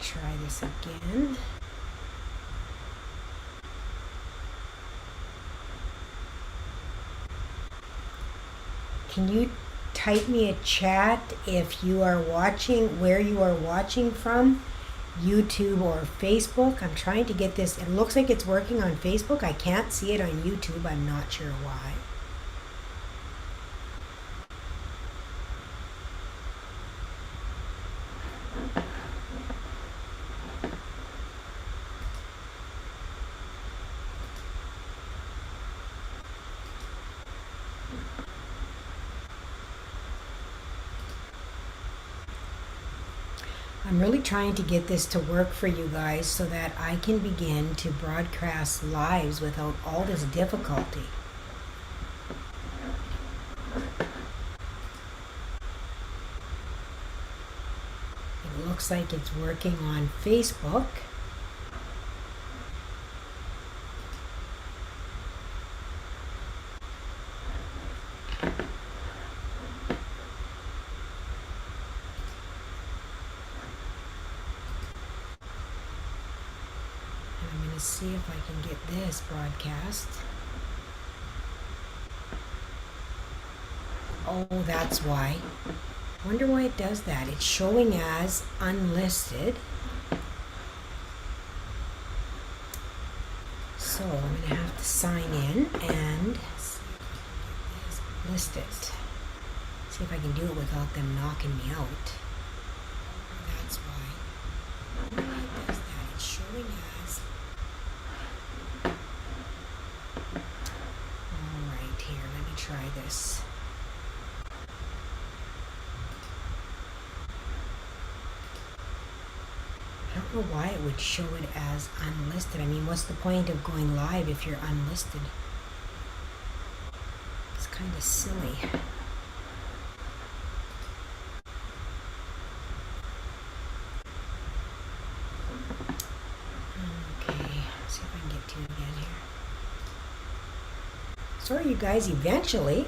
Try this again. Can you type me a chat if you are watching, where you are watching from, YouTube or Facebook? I'm trying to get this. It looks like it's working on Facebook. I can't see it on YouTube. I'm not sure why. I'm really trying to get this to work for you guys so that I can begin to broadcast lives without all this difficulty. It looks like it's working on Facebook. See if I can get this broadcast. Oh, that's why. Wonder why it does that. It's showing as unlisted. So I'm going to have to sign in and see if I can get this, list it. See if I can do it without them knocking me out. That's why. Why it does that. It's showing as try this. I don't know why it would show it as unlisted. I mean, what's the point of going live if you're unlisted? It's kind of silly. Okay, see if I can get to it again here. Sorry, you guys, eventually.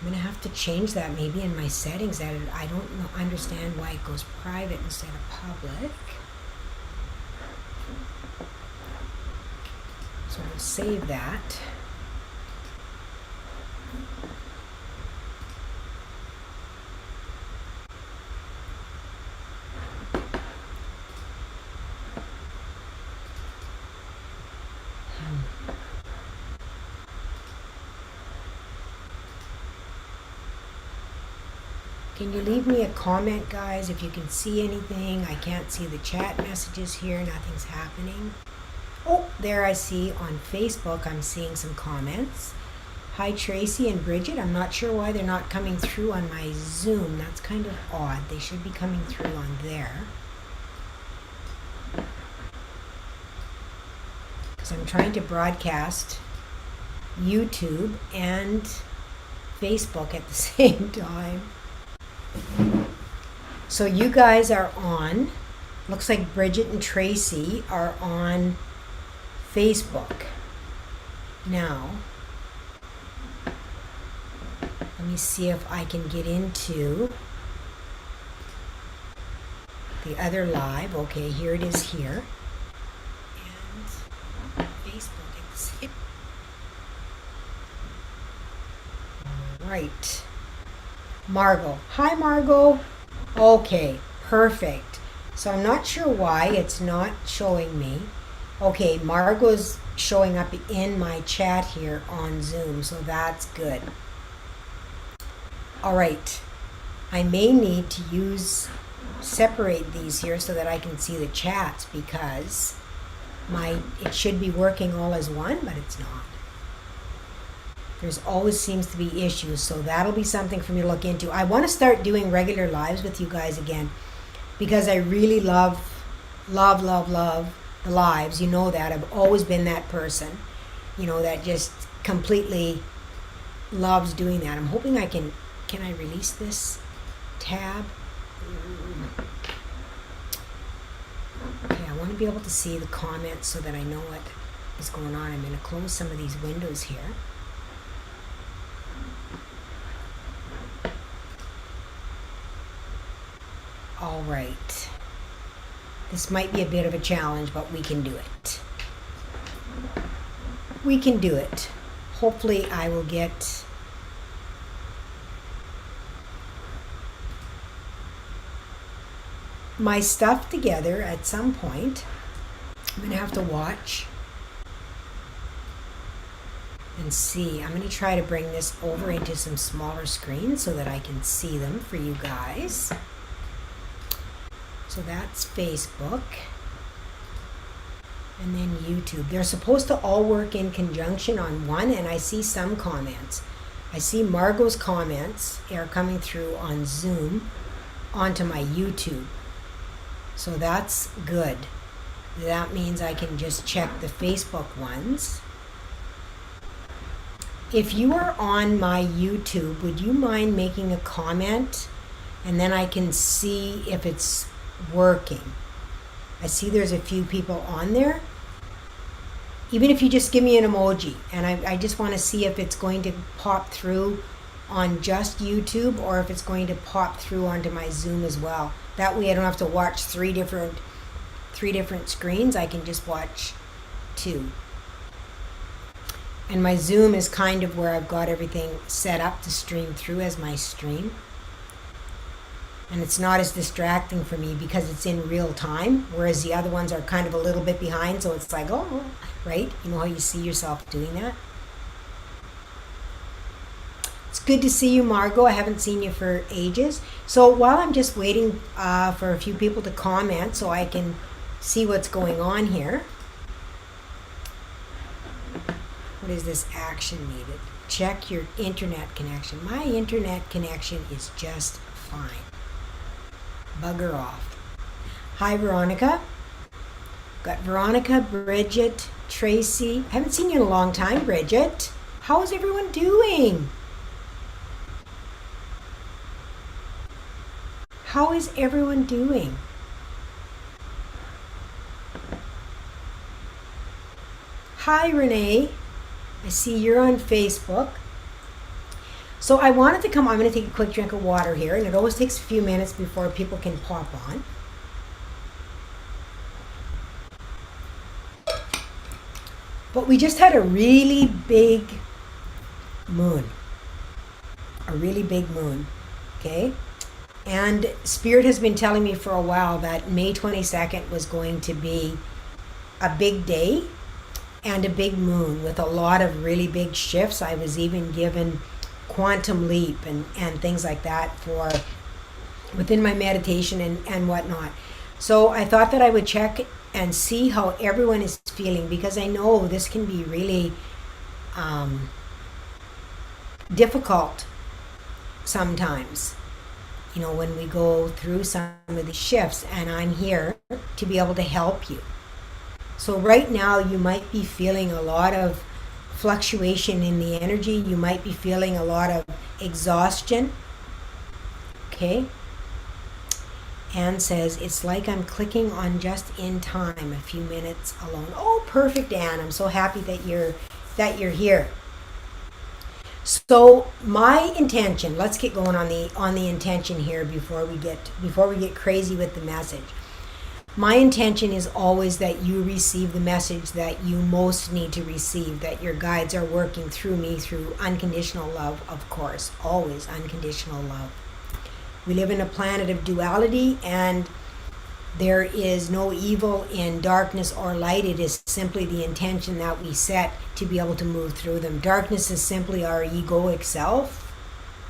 I'm going to have to change that maybe in my settings. That I don't understand why it goes private instead of public. So we'll save that. Can you leave me a comment, guys, if you can see anything? I can't see the chat messages here. Nothing's happening. Oh, there I see on Facebook, I'm seeing some comments. Hi, Tracy and Bridget. I'm not sure why they're not coming through on my Zoom. That's kind of odd. They should be coming through on there. Because I'm trying to broadcast YouTube and Facebook at the same time. So you guys are on, looks like Bridget and Tracy are on Facebook. Now, let me see if I can get into the other live. Okay, here it is here. And Facebook at the same. All right. Margot. Hi, Margot. Okay, perfect. So I'm not sure why it's not showing me. Okay, Margot's showing up in my chat here on Zoom, so that's good. All right. I may need to separate these here so that I can see the chats because it should be working all as one, but it's not. There's always seems to be issues, so that'll be something for me to look into. I want to start doing regular lives with you guys again because I really love the lives. You know that. I've always been that person, that just completely loves doing that. I'm hoping I can I release this tab? Okay, I want to be able to see the comments so that I know what is going on. I'm going to close some of these windows here. All right. This might be a bit of a challenge, but we can do it. We can do it. Hopefully I will get my stuff together at some point. I'm going to have to watch and see. I'm going to try to bring this over into some smaller screens so that I can see them for you guys. So that's Facebook. And then YouTube. They're supposed to all work in conjunction on one, and I see some comments. I see Margot's comments are coming through on Zoom onto my YouTube. So that's good. That means I can just check the Facebook ones. If you are on my YouTube, would you mind making a comment? And then I can see if it's working. I see there's a few people on there. Even if you just give me an emoji, and I just want to see if it's going to pop through on just YouTube or if it's going to pop through onto my Zoom as well. That way I don't have to watch three different screens. I can just watch two. And my Zoom is kind of where I've got everything set up to stream through as my stream. And it's not as distracting for me because it's in real time, whereas the other ones are kind of a little bit behind, so it's like, oh, right? You know how you see yourself doing that? It's good to see you, Margot. I haven't seen you for ages. So while I'm just waiting for a few people to comment so I can see what's going on here. What is this action needed? Check your internet connection. My internet connection is just fine. Bugger off. Hi, Veronica. Got Veronica, Bridget, Tracy. I haven't seen you in a long time, Bridget. How is everyone doing? How is everyone doing? Hi, Renee. I see you're on Facebook. So I wanted to come, I'm going to take a quick drink of water here, and it always takes a few minutes before people can pop on. But we just had a really big moon. A really big moon, okay? And Spirit has been telling me for a while that May 22nd was going to be a big day and a big moon with a lot of really big shifts. I was even given quantum leap and things like that for within my meditation and whatnot. So I thought that I would check and see how everyone is feeling, because I know this can be really difficult sometimes, you know, when we go through some of the shifts, and I'm here to be able to help you. So right now you might be feeling a lot of fluctuation in the energy. You might be feeling a lot of exhaustion. Okay. Anne says, it's like I'm clicking on just in time, a few minutes alone. Oh, perfect, Anne. I'm so happy that you're here. So my intention, let's get going on the intention here before we get crazy with the message. My intention is always that you receive the message that you most need to receive, that your guides are working through me through unconditional love, of course, always unconditional love. We live in a planet of duality, and there is no evil in darkness or light. It is simply the intention that we set to be able to move through them. Darkness is simply our egoic self,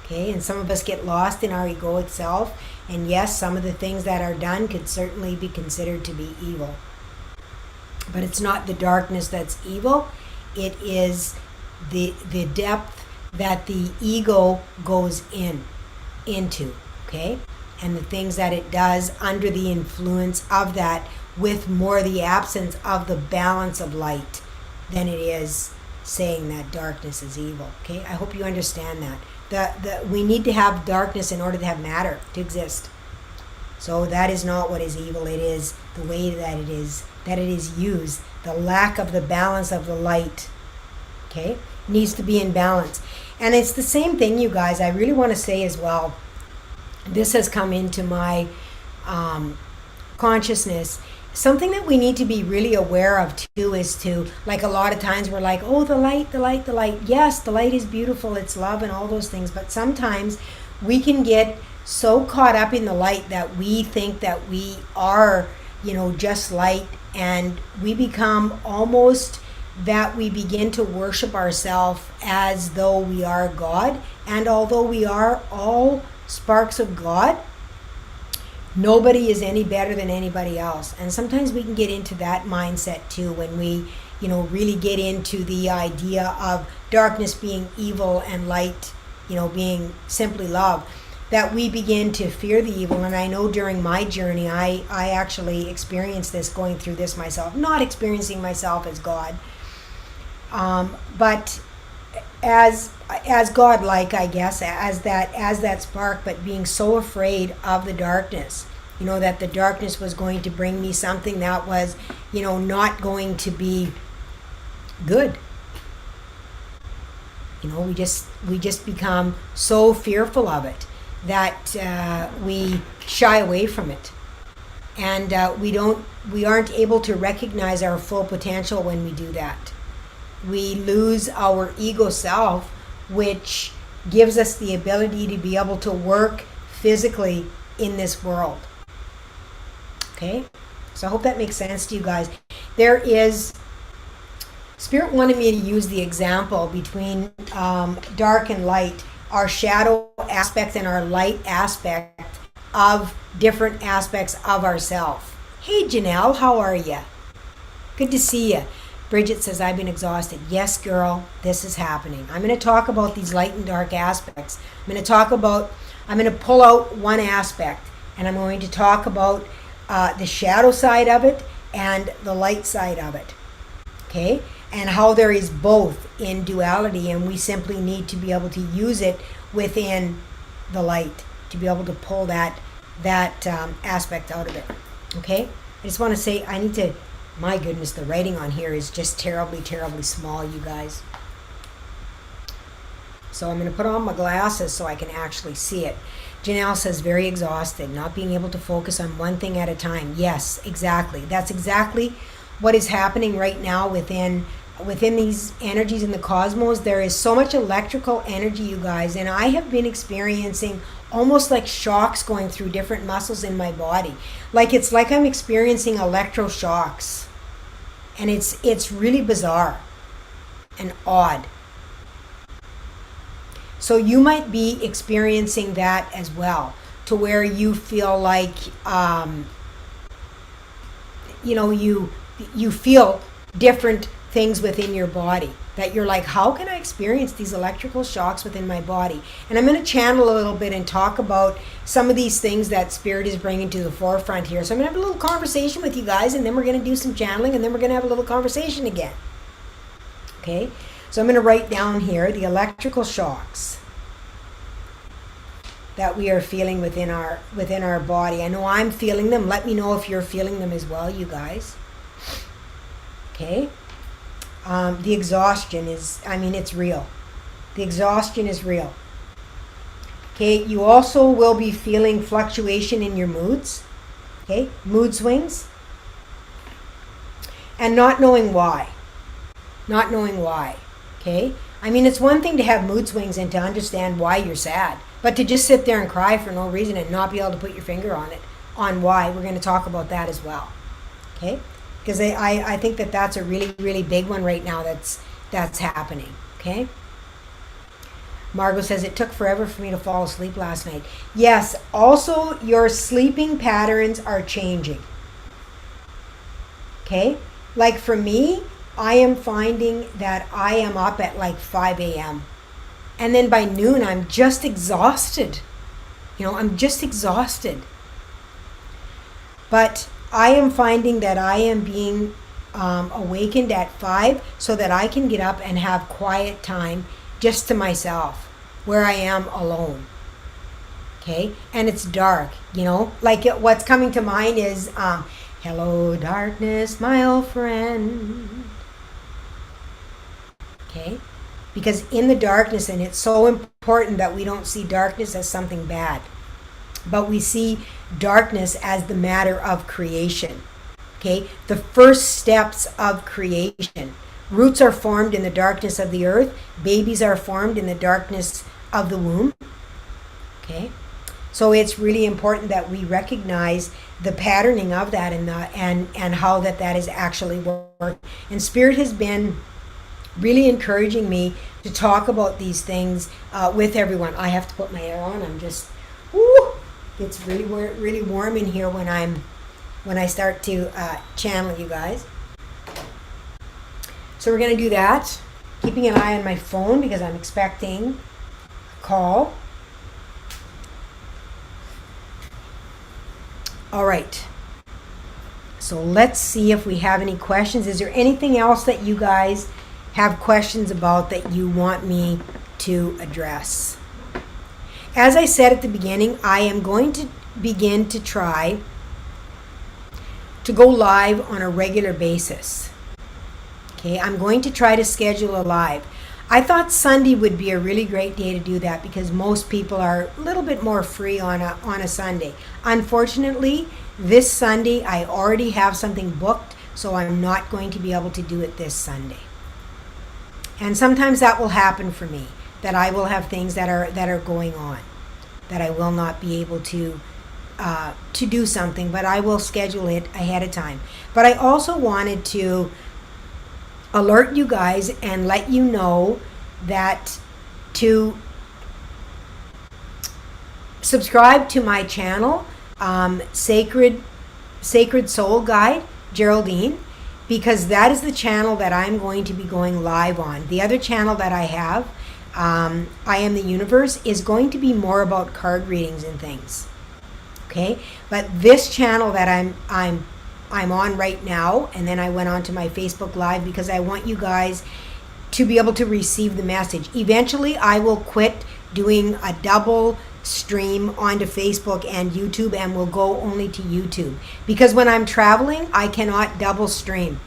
okay? And some of us get lost in our egoic self. And yes, some of the things that are done could certainly be considered to be evil. But it's not the darkness that's evil. It is the depth that the ego goes into, okay? And the things that it does under the influence of that, with more the absence of the balance of light than it is saying that darkness is evil. Okay, I hope you understand that. We need to have darkness in order to have matter to exist. So that is not what is evil. It is the way that it is used. The lack of the balance of the light. Okay, it needs to be in balance. And it's the same thing, you guys. I really want to say as well, this has come into my consciousness. Something that we need to be really aware of too is to, like, a lot of times we're like, oh, the light, the light, the light. Yes, the light is beautiful, it's love and all those things, but sometimes we can get so caught up in the light that we think that we are, just light, and we become almost that we begin to worship ourselves as though we are God. And although we are all sparks of God, nobody is any better than anybody else. And sometimes we can get into that mindset too when we, really get into the idea of darkness being evil and light, being simply love, that we begin to fear the evil. And I know during my journey, I actually experienced this, going through this myself, not experiencing myself as God, but as God-like, I guess, as that spark, but being so afraid of the darkness, that the darkness was going to bring me something that was, not going to be good. We just become so fearful of it that we shy away from it, and we aren't able to recognize our full potential when we do that. We lose our ego self, which gives us the ability to be able to work physically in this world. Okay? So I hope that makes sense to you guys. Spirit wanted me to use the example between dark and light, our shadow aspect and our light aspect of different aspects of ourselves. Hey Janelle, how are you? Good to see you. Bridget says, I've been exhausted. Yes, girl, this is happening. I'm going to talk about these light and dark aspects. I'm going to pull out one aspect, and I'm going to talk about the shadow side of it and the light side of it. Okay? And how there is both in duality, and we simply need to be able to use it within the light to be able to pull that aspect out of it. Okay? I just want to say, my goodness, the writing on here is just terribly, terribly small, you guys. So I'm going to put on my glasses so I can actually see it. Janelle says, very exhausted, not being able to focus on one thing at a time. Yes, exactly. That's exactly what is happening right now within these energies in the cosmos. There is so much electrical energy, you guys, and I have been experiencing almost like shocks going through different muscles in my body. It's like I'm experiencing electroshocks. And it's really bizarre and odd. So you might be experiencing that as well, to where you feel like you feel different things within your body, that you're like, how can I experience these electrical shocks within my body? And I'm going to channel a little bit and talk about some of these things that Spirit is bringing to the forefront here. So I'm going to have a little conversation with you guys, and then we're going to do some channeling, and then we're going to have a little conversation again. Okay? So I'm going to write down here the electrical shocks that we are feeling within our body. I know I'm feeling them. Let me know if you're feeling them as well, you guys. Okay? The exhaustion is, it's real. The exhaustion is real. Okay, you also will be feeling fluctuation in your moods. Okay, mood swings. And not knowing why. Not knowing why. Okay? It's one thing to have mood swings and to understand why you're sad. But to just sit there and cry for no reason and not be able to put your finger on it, on why, we're going to talk about that as well. Okay? Because I think that's a really, really big one right now that's happening. Okay? Margot says, it took forever for me to fall asleep last night. Yes, also your sleeping patterns are changing. Okay? Like for me, I am finding that I am up at like 5 a.m. And then by noon, I'm just exhausted. I'm just exhausted. But I am finding that I am being awakened at 5 so that I can get up and have quiet time just to myself where I am alone. Okay, and it's dark, like what's coming to mind is hello darkness, my old friend. Okay, because in the darkness, and it's so important that we don't see darkness as something bad, but we see darkness as the matter of creation. Okay, the first steps of creation. Roots are formed in the darkness of the earth. Babies are formed in the darkness of the womb. Okay, so it's really important that we recognize the patterning of that and how that is actually working. And Spirit has been really encouraging me to talk about these things with everyone. I have to put my air on. I'm just, it's really warm in here when I start to channel you guys. So we're going to do that. Keeping an eye on my phone because I'm expecting a call. All right. So let's see if we have any questions. Is there anything else that you guys have questions about that you want me to address? As I said at the beginning, I am going to begin to try to go live on a regular basis. Okay, I'm going to try to schedule a live. I thought Sunday would be a really great day to do that because most people are a little bit more free on a Sunday. Unfortunately, this Sunday I already have something booked, so I'm not going to be able to do it this Sunday. And sometimes that will happen for me, that I will have things that are going on, that I will not be able to do something, but I will schedule it ahead of time. But I also wanted to alert you guys and let you know that to subscribe to my channel, Sacred Soul Guide, Geraldine, because that is the channel that I'm going to be going live on. The other channel that I have, I Am the Universe, is going to be more about card readings and things. Okay, but this channel that I'm on right now, and then I went on to my Facebook Live because I want you guys to be able to receive the message. Eventually, I will quit doing a double stream onto Facebook and YouTube and will go only to YouTube because when I'm traveling, I cannot double stream.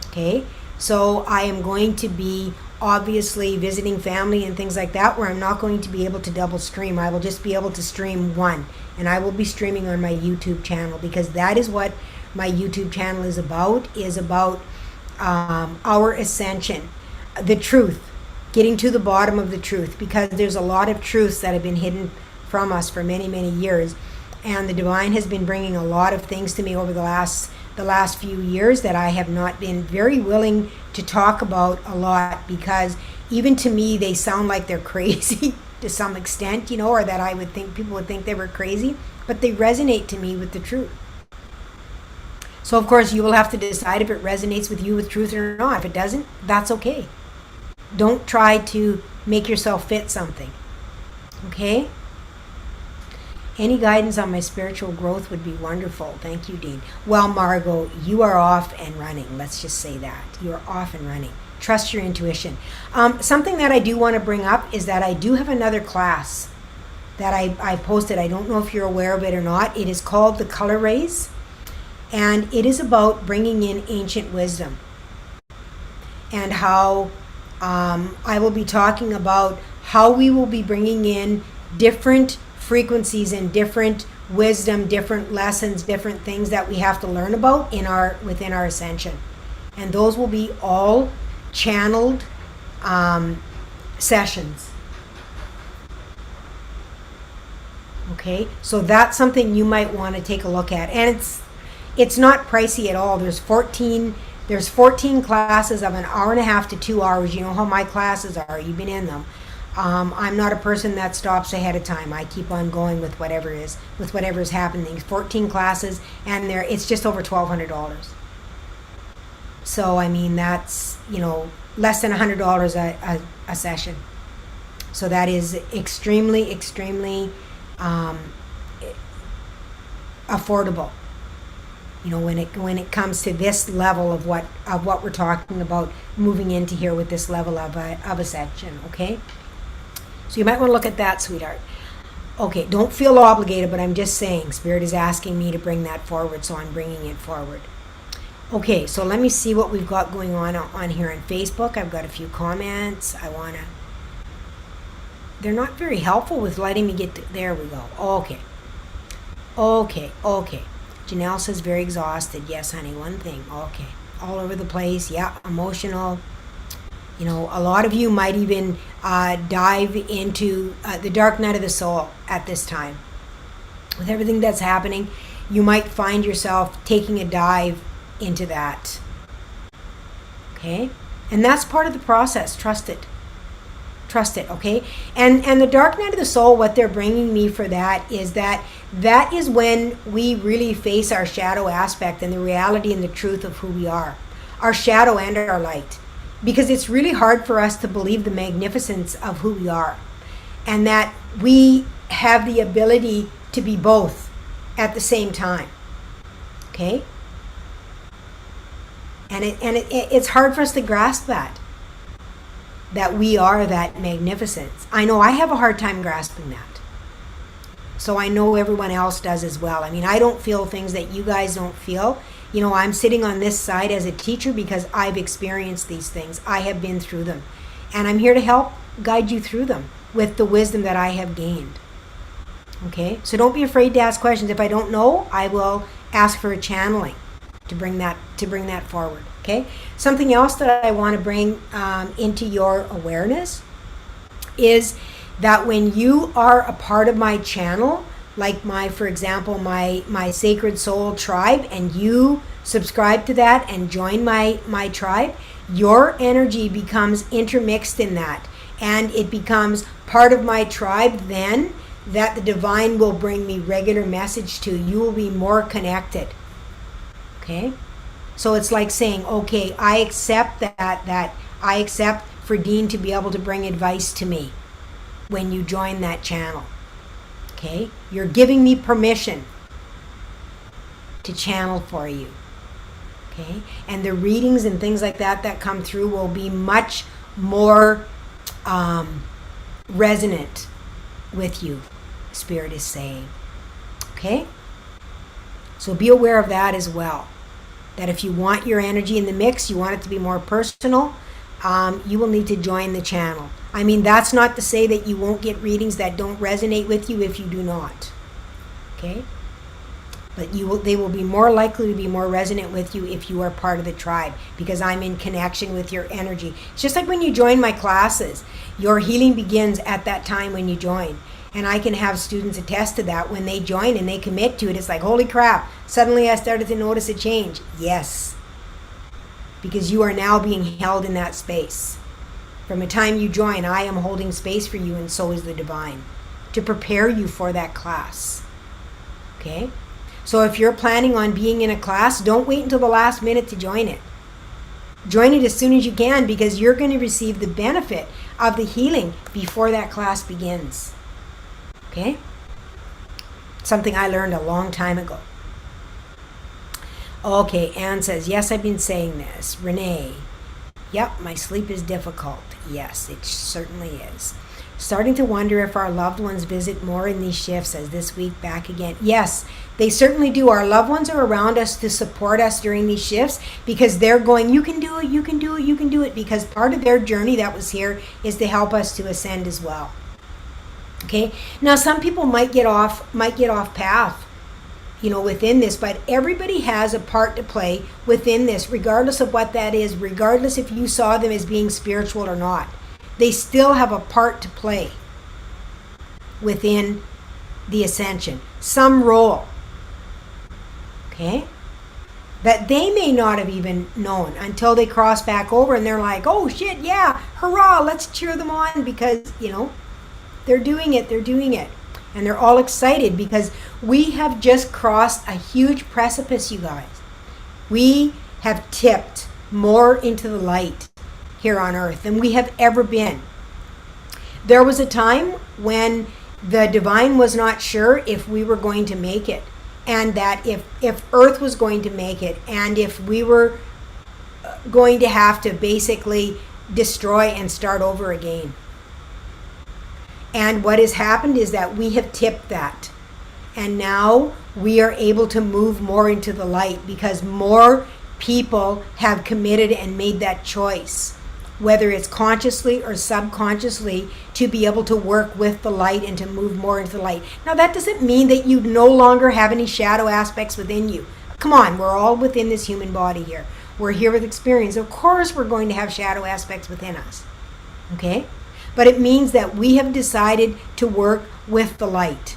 Okay, so I am going to be obviously visiting family and things like that where I'm not going to be able to double stream. I will just be able to stream one, and I will be streaming on my YouTube channel because that is what my YouTube channel is about our ascension, the truth, getting to the bottom of the truth, because there's a lot of truths that have been hidden from us for many, many years, and the divine has been bringing a lot of things to me over the last few years that I have not been very willing to talk about a lot, because even to me they sound like they're crazy to some extent, or that I would think people would think they were crazy, but they resonate to me with the truth. So of course you will have to decide if it resonates with you with truth or not. If it doesn't, that's okay. Don't try to make yourself fit something. Okay? Any guidance on my spiritual growth would be wonderful. Thank you, Dean. Well, Margot, you are off and running. Let's just say that. You are off and running. Trust your intuition. Something that I do want to bring up is that I do have another class that I posted. I don't know if you're aware of it or not. It is called The Color Rays. And it is about bringing in ancient wisdom and how I will be talking about how we will be bringing in different frequencies and different wisdom, different lessons, different things that we have to learn about within our ascension. And those will be all channeled sessions. Okay, so that's something you might want to take a look at. And it's not pricey at all. There's 14 classes of an hour and a half to 2 hours. You know how my classes are. You've been in them. I'm not a person that stops ahead of time. I keep on going with whatever's happening. 14 classes, and it's just over $1,200. So I mean that's less than $100 a session. So that is extremely, extremely affordable. You know, when it comes to this level of what we're talking about, moving into here with this level of ascension, okay? So you might want to look at that, sweetheart. Okay, don't feel obligated, but I'm just saying, Spirit is asking me to bring that forward, so I'm bringing it forward. Okay, so let me see what we've got going on here on Facebook. I've got a few comments. They're not very helpful with letting me get to, there we go. Okay. Janelle says very exhausted. Yes, honey, one thing. Okay. All over the place. Yeah, emotional. You know, a lot of you might even dive into the dark night of the soul at this time. With everything that's happening, you might find yourself taking a dive into that. Okay? And that's part of the process. Trust it, okay? And the dark night of the soul, what they're bringing me for that is when we really face our shadow aspect and the reality and the truth of who we are, our shadow and our light, because it's really hard for us to believe the magnificence of who we are and that we have the ability to be both at the same time. Okay? And it's hard for us to grasp that we are that magnificence. I know I have a hard time grasping that. So I know everyone else does as well. I mean, I don't feel things that you guys don't feel. You know, I'm sitting on this side as a teacher because I've experienced these things. I have been through them. And I'm here to help guide you through them with the wisdom that I have gained. Okay? So don't be afraid to ask questions. If I don't know, I will ask for a channeling to bring that forward. Okay? Something else that I want to bring into your awareness is that when you are a part of my channel, like for example, my Sacred Soul tribe, and you subscribe to that and join my tribe, your energy becomes intermixed in that, and it becomes part of my tribe then that the divine will bring me regular message to. You will be more connected. Okay? So it's like saying, okay, I accept that I accept for Dean to be able to bring advice to me when you join that channel. Okay? You're giving me permission to channel for you. Okay? And the readings and things like that come through will be much more resonant with you, Spirit is saying. Okay? So be aware of that as well. That if you want your energy in the mix, you want it to be more personal, you will need to join the channel. I mean, that's not to say that you won't get readings that don't resonate with you if you do not. Okay? But they will be more likely to be more resonant with you if you are part of the tribe, because I'm in connection with your energy. It's just like when you join my classes. Your healing begins at that time when you join. And I can have students attest to that. When they join and they commit to it, it's like, holy crap, suddenly I started to notice a change. Yes. Because you are now being held in that space. From the time you join, I am holding space for you, and so is the divine, to prepare you for that class. Okay? So if you're planning on being in a class, don't wait until the last minute to join it. Join it as soon as you can, because you're going to receive the benefit of the healing before that class begins. Okay? Something I learned a long time ago. Okay, Anne says, yes, I've been saying this. Renee, yep, my sleep is difficult. Yes, it certainly is. Starting to wonder if our loved ones visit more in these shifts as this week back again. Yes, they certainly do. Our loved ones are around us to support us during these shifts, because they're going, you can do it, you can do it, you can do it, because part of their journey that was here is to help us to ascend as well. Okay? Now some people might get off path, within this, but everybody has a part to play within this, regardless of what that is, regardless if you saw them as being spiritual or not. They still have a part to play within the ascension. Some role. Okay? That they may not have even known until they cross back over and they're like, oh shit, yeah, hurrah, let's cheer them on, because, they're doing it. And they're all excited because we have just crossed a huge precipice, you guys. We have tipped more into the light here on earth than we have ever been. There was a time when the divine was not sure if we were going to make it. and that if Earth was going to make it, and if we were going to have to basically destroy and start over again. And what has happened is that we have tipped that. And now we are able to move more into the light because more people have committed and made that choice, whether it's consciously or subconsciously, to be able to work with the light and to move more into the light. Now, that doesn't mean that you no longer have any shadow aspects within you. Come on, we're all within this human body here. We're here with experience. Of course, we're going to have shadow aspects within us. Okay? But it means that we have decided to work with the light.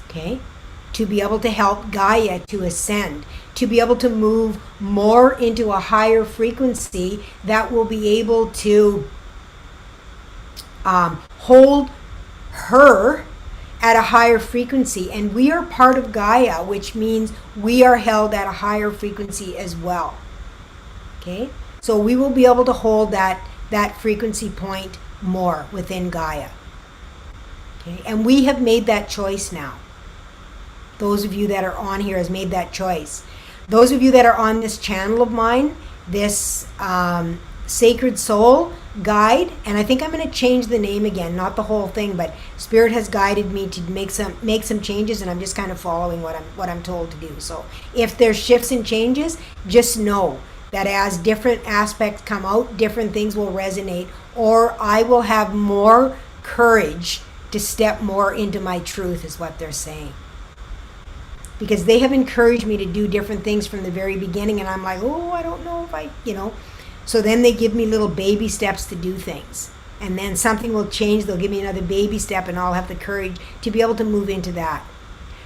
Okay? To be able to help Gaia to ascend, to be able to move more into a higher frequency that will be able to hold her at a higher frequency. And we are part of Gaia, which means we are held at a higher frequency as well. Okay? So we will be able to hold that frequency point more within Gaia. Okay? And we have made that choice now. Those of you that are on here has made that choice. Those of you that are on this channel of mine, this Sacred Soul Guide, and I think I'm going to change the name again, not the whole thing, but Spirit has guided me to make some changes, and I'm just kind of following what I'm told to do. So if there's shifts and changes, just know that as different aspects come out, different things will resonate, or I will have more courage to step more into my truth, is what they're saying. Because they have encouraged me to do different things from the very beginning, and I'm like, oh, I don't know if I. So then they give me little baby steps to do things. And then something will change, they'll give me another baby step, and I'll have the courage to be able to move into that.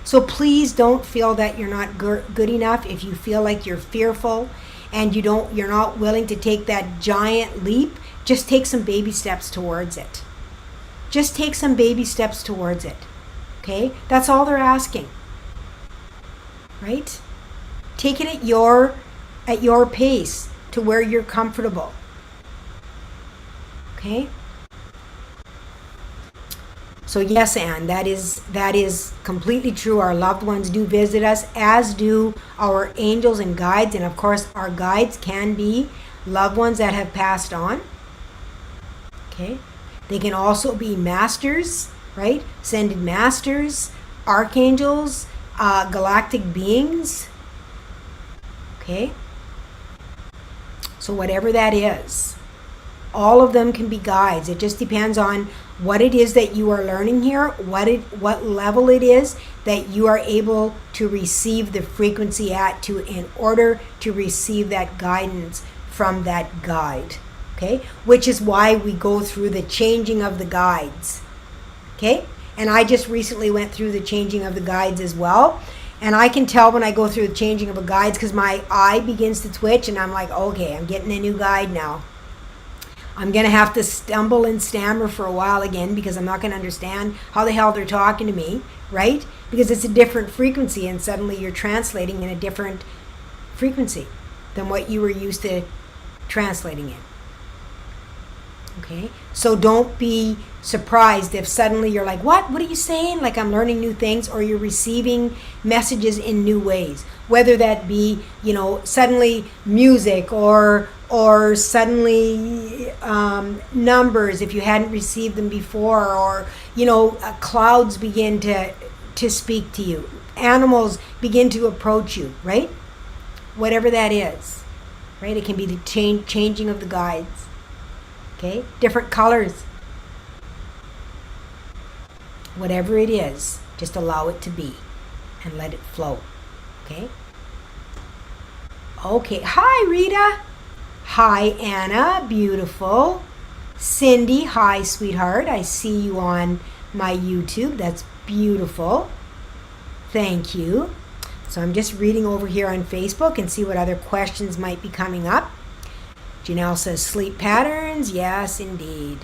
So please don't feel that you're not good enough. If you feel like you're fearful and you're not willing to take that giant leap, just take some baby steps towards it. Just take some baby steps towards it. Okay? That's all they're asking. Right? Take it at your pace to where you're comfortable. Okay? So yes, Anne, that is completely true. Our loved ones do visit us, as do our angels and guides, and of course our guides can be loved ones that have passed on. Okay? They can also be masters, right? Ascended masters, archangels, galactic beings. Okay? So whatever that is, all of them can be guides. It just depends on what it is that you are learning here, what level it is that you are able to receive the frequency at in order to receive that guidance from that guide. Okay? Which is why we go through the changing of the guides. Okay? And I just recently went through the changing of the guides as well. And I can tell when I go through the changing of the guides because my eye begins to twitch and I'm like, okay, I'm getting a new guide now. I'm going to have to stumble and stammer for a while again because I'm not going to understand how the hell they're talking to me, right? Because it's a different frequency and suddenly you're translating in a different frequency than what you were used to translating in. Okay? So don't be surprised if suddenly you're like, what are you saying? Like I'm learning new things, or you're receiving messages in new ways. Whether that be, suddenly music or suddenly numbers if you hadn't received them before, or, clouds begin to speak to you. Animals begin to approach you, right? Whatever that is, right? It can be the changing of the guides. Okay? Different colors. Whatever it is, just allow it to be and let it flow. Okay? Okay. Hi, Rita. Hi, Anna. Beautiful. Cindy. Hi, sweetheart. I see you on my YouTube. That's beautiful. Thank you. So I'm just reading over here on Facebook and see what other questions might be coming up. Janelle says, sleep patterns. Yes, indeed.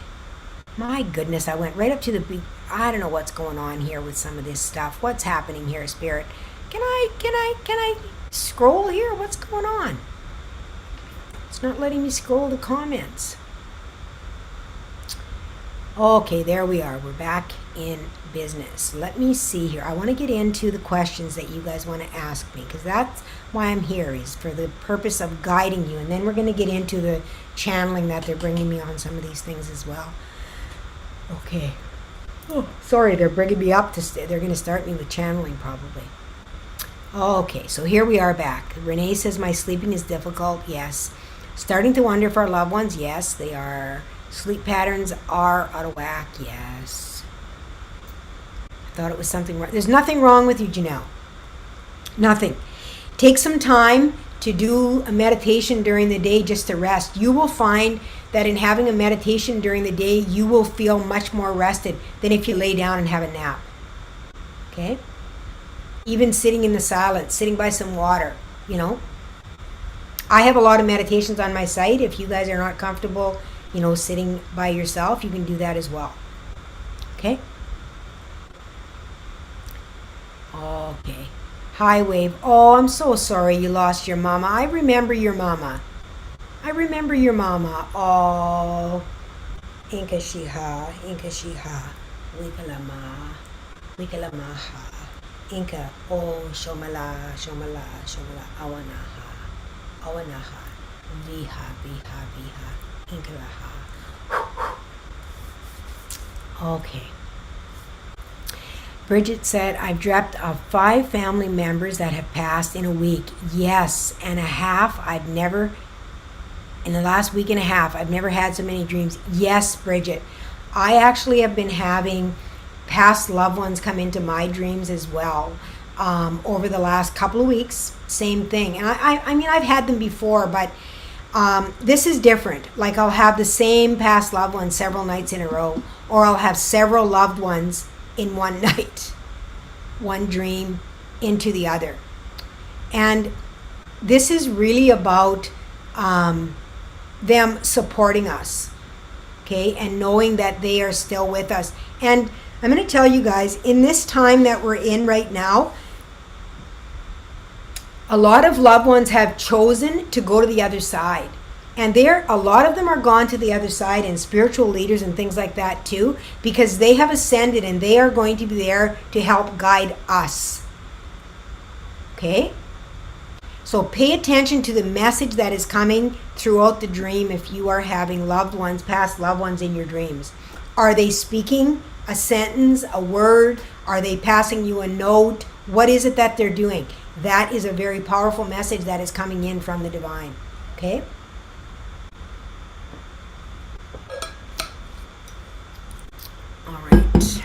My goodness, I went right up to the... I don't know what's going on here with some of this stuff. What's happening here, Spirit? Can I scroll here? What's going on? It's not letting me scroll the comments. Okay, there we are. We're back in business. Let me see here. I want to get into the questions that you guys want to ask me, because that's why I'm here, is for the purpose of guiding you. And then we're going to get into the channeling that they're bringing me on some of these things as well. Okay. Oh, sorry, they're bringing me up to they're going to start me with channeling probably. Okay, so here we are back. Renee says my sleeping is difficult. Yes. Starting to wonder if our loved ones. Yes, they are. Sleep patterns are out of whack. Yes. I thought it was something wrong. There's nothing wrong with you, Janelle. Nothing. Take some time to do a meditation during the day just to rest. You will find that in having a meditation during the day, you will feel much more rested than if you lay down and have a nap. Okay? Even sitting in the silence, sitting by some water, you know. I have a lot of meditations on my site. If you guys are not comfortable, you know, sitting by yourself, you can do that as well. Okay? Okay. Hi, Wave. Oh, I'm so sorry you lost your mama. I remember your mama. I remember your mama. Oh. Inka shiha, wikalama, wikalamaha. Inka, oh, shomala, awanaha, viha, inkalaha. Okay. Bridget said, I've dreamt of 5 family members that have passed in a week. Yes, and a half. In the last week and a half, I've never had so many dreams. Yes, Bridget. I actually have been having past loved ones come into my dreams as well over the last couple of weeks. Same thing. And I mean, I've had them before, but this is different. Like I'll have the same past loved ones several nights in a row, or I'll have several loved ones in one night, one dream into the other. And this is really about them supporting us, okay, and knowing that they are still with us. And I'm going to tell you guys, in this time that we're in right now, a lot of loved ones have chosen to go to the other side. And a lot of them are gone to the other side, and spiritual leaders and things like that too, because they have ascended and they are going to be there to help guide us. Okay? So pay attention to the message that is coming throughout the dream if you are having loved ones, past loved ones in your dreams. Are they speaking a sentence, a word? Are they passing you a note? What is it that they're doing? That is a very powerful message that is coming in from the divine. Okay? All right.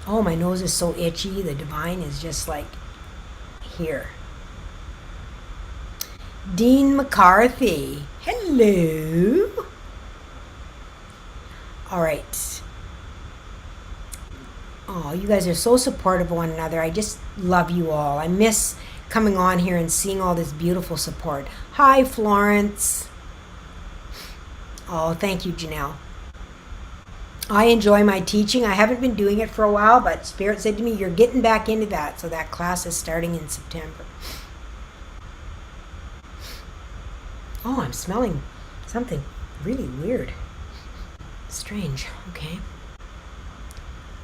Oh, my nose is so itchy. The divine is just like here. Dean McCarthy. Hello. All right. Oh, you guys are so supportive of one another. I just love you all. I miss coming on here and seeing all this beautiful support. Hi, Florence. Oh, thank you, Janelle. I enjoy my teaching. I haven't been doing it for a while, but Spirit said to me, you're getting back into that. So that class is starting in September. Oh, I'm smelling something really weird. Strange. Okay.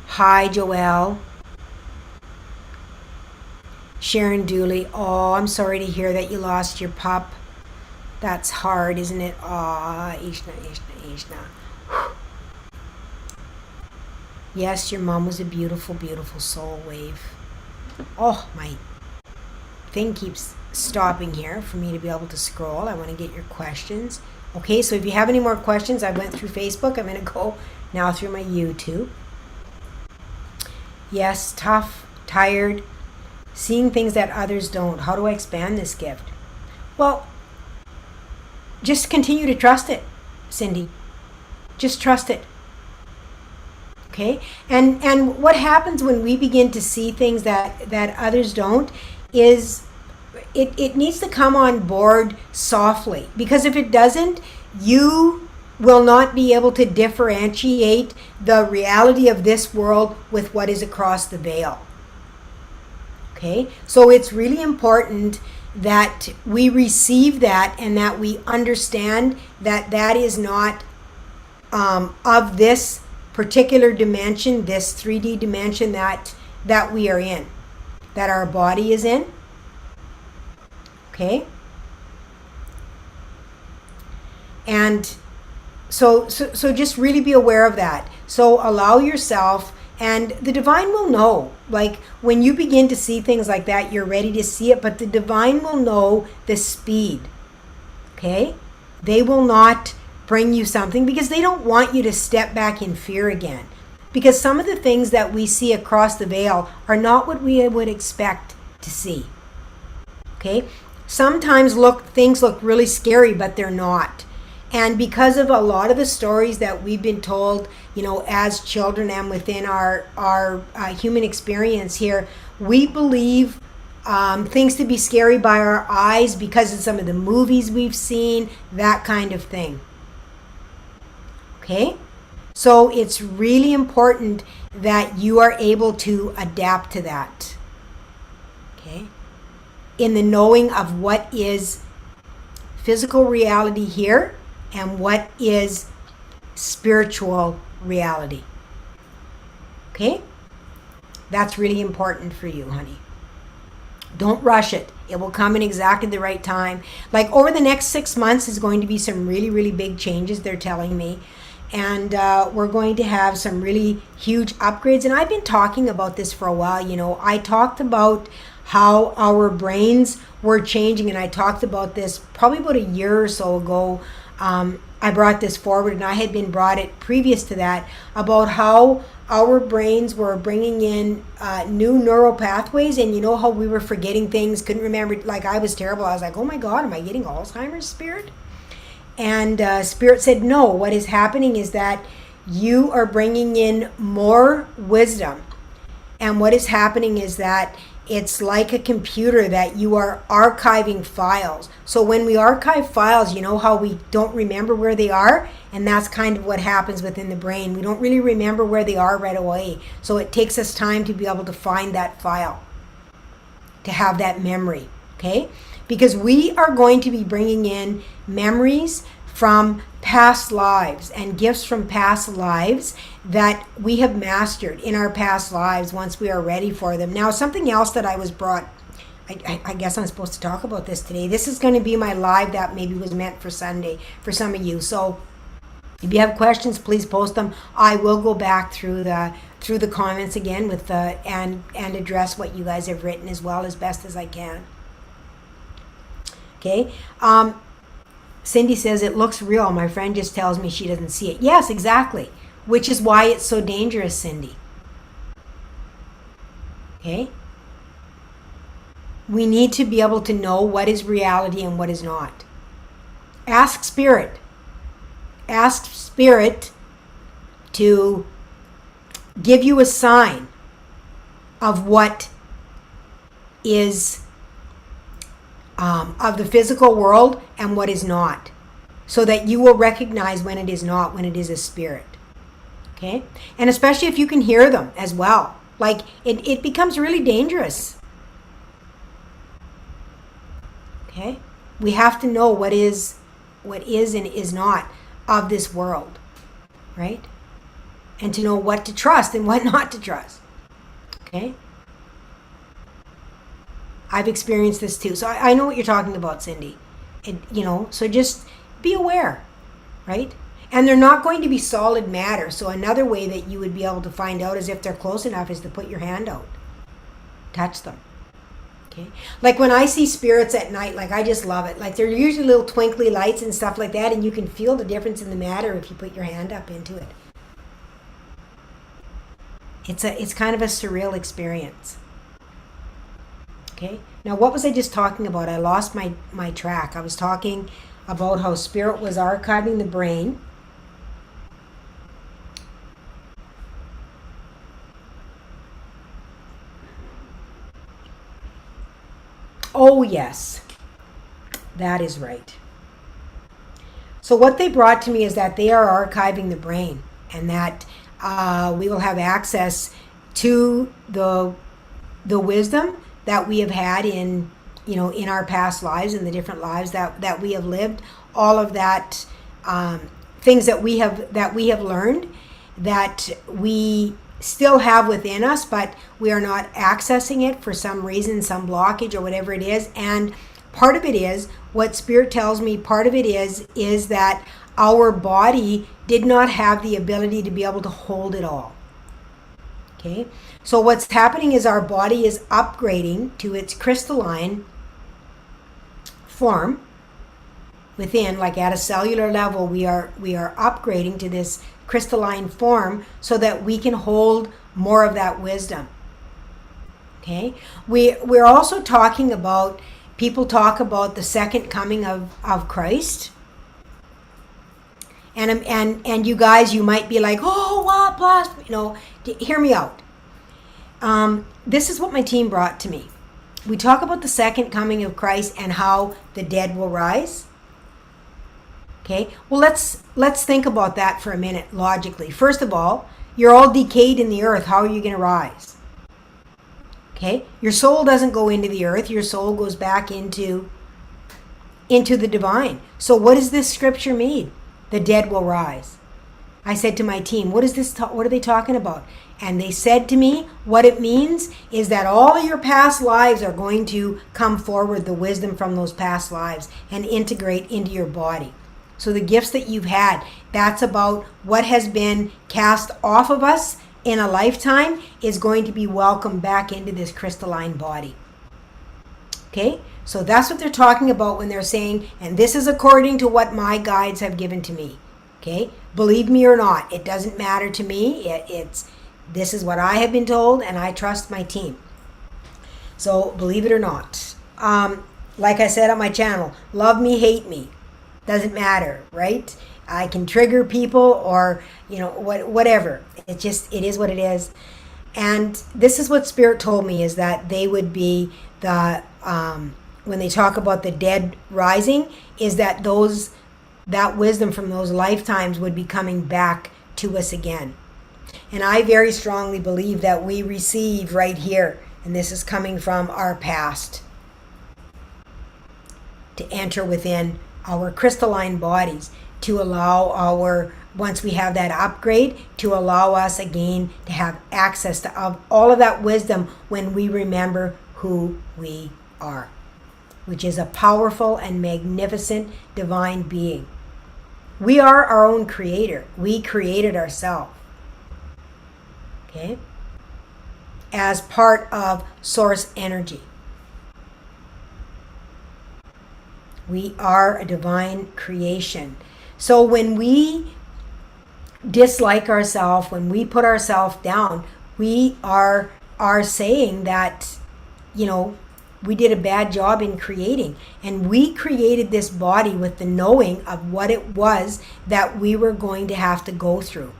Hi, Joelle. Sharon Dooley. Oh, I'm sorry to hear that you lost your pup. That's hard, isn't it? Oh, Ishna. Yes, your mom was a beautiful, beautiful soul, Wave. Oh, my thing keeps stopping here for me to be able to scroll. I want to get your questions. Okay, so if you have any more questions, I went through Facebook. I'm going to go now through my YouTube. Yes, tough, tired, seeing things that others don't. How do I expand this gift? Well, just continue to trust it, Cindy. Just trust it. Okay? And what happens when we begin to see things that others don't is it needs to come on board softly, because if it doesn't, you will not be able to differentiate the reality of this world with what is across the veil. Okay? So it's really important that we receive that and that we understand that that is not of this particular dimension, this 3D dimension that we are in, that our body is in. Okay? And so just really be aware of that. So allow yourself, and the divine will know. Like when you begin to see things like that, you're ready to see it, but the divine will know the speed. Okay? They will not bring you something because they don't want you to step back in fear again. Because some of the things that we see across the veil are not what we would expect to see. Okay? Sometimes things look really scary, but they're not. And because of a lot of the stories that we've been told, as children and within our human experience here, we believe things to be scary by our eyes because of some of the movies we've seen, that kind of thing. Okay? So it's really important that you are able to adapt to that. Okay? In the knowing of what is physical reality here and what is spiritual reality. Okay? That's really important for you, honey. Don't rush it. It will come in exactly the right time. Like over the next 6 months is going to be some really, really big changes, they're telling me. And we're going to have some really huge upgrades. And I've been talking about this for a while. I talked about how our brains were changing. And I talked about this probably about a year or so ago. I brought this forward, and I had been brought it previous to that, about how our brains were bringing in new neural pathways. And you know how we were forgetting things, couldn't remember. Like I was terrible. I was like, oh my God, am I getting Alzheimer's, Spirit? And Spirit said, no, what is happening is that you are bringing in more wisdom. And what is happening is that it's like a computer that you are archiving files. So when we archive files, you know how we don't remember where they are? And that's kind of what happens within the brain. We don't really remember where they are right away. So it takes us time to be able to find that file, to have that memory, okay? Because we are going to be bringing in memories from past lives and gifts from past lives that we have mastered in our past lives once we are ready for them. Now, something else that I was brought, I guess I'm supposed to talk about this today. This is going to be my live that maybe was meant for Sunday for some of you. So if you have questions, please post them. I will go back through the comments again with and address what you guys have written as well as best as I can. Okay. Cindy says, it looks real. My friend just tells me she doesn't see it. Yes, exactly. Which is why it's so dangerous, Cindy. Okay? We need to be able to know what is reality and what is not. Ask Spirit. Ask Spirit to give you a sign of what is of the physical world and what is not, so that you will recognize when it is not, when it is a spirit. Okay? And especially if you can hear them as well. Like it becomes really dangerous. Okay? We have to know what is and is not of this world. Right? And to know what to trust and what not to trust. Okay? I've experienced this too. So I know what you're talking about, Cindy. So just be aware, right? And they're not going to be solid matter. So another way that you would be able to find out is if they're close enough is to put your hand out. Touch them. Okay? Like when I see spirits at night, like I just love it. Like they're usually little twinkly lights and stuff like that, and you can feel the difference in the matter if you put your hand up into it. It's kind of a surreal experience. Okay. Now, what was I just talking about? I lost my track. I was talking about how Spirit was archiving the brain. Oh, yes. That is right. So what they brought to me is that they are archiving the brain, and that we will have access to the wisdom that we have had in our past lives and the different lives that we have lived. All of that things that we have learned that we still have within us, but we are not accessing it for some reason, some blockage or whatever it is. And part of it is what Spirit tells me. Part of it is that our body did not have the ability to be able to hold it all. Okay, so what's happening is our body is upgrading to its crystalline form within, like at a cellular level, we are upgrading to this crystalline form so that we can hold more of that wisdom. Okay, we're also talking about, people talk about the second coming of Christ. And you guys, you might be like, oh, what, plus, hear me out. This is what my team brought to me. We talk about the second coming of Christ and how the dead will rise. Okay, well, let's think about that for a minute logically. First of all, you're all decayed in the earth. How are you going to rise? Okay, your soul doesn't go into the earth. Your soul goes back into the divine. So what does this scripture mean? The dead will rise. I said to my team, what is this? What are they talking about? And they said to me, what it means is that all of your past lives are going to come forward, the wisdom from those past lives, and integrate into your body. So the gifts that you've had, that's about what has been cast off of us in a lifetime is going to be welcomed back into this crystalline body. Okay? So that's what they're talking about when they're saying, and this is according to what my guides have given to me. Okay? Believe me or not, it doesn't matter to me. This is what I have been told, and I trust my team. So believe it or not. Like I said on my channel, love me, hate me. Doesn't matter, right? I can trigger people or, whatever. It is what it is. And this is what Spirit told me, is that they would be the... when they talk about the dead rising, is that that wisdom from those lifetimes would be coming back to us again. And I very strongly believe that we receive right here, and this is coming from our past, to enter within our crystalline bodies, to allow once we have that upgrade, to allow us again to have access to all of that wisdom when we remember who we are, which is a powerful and magnificent divine being. We are our own creator. We created ourselves. Okay? As part of source energy. We are a divine creation. So when we dislike ourselves, when we put ourselves down, we are saying that, we did a bad job in creating. And we created this body with the knowing of what it was that we were going to have to go through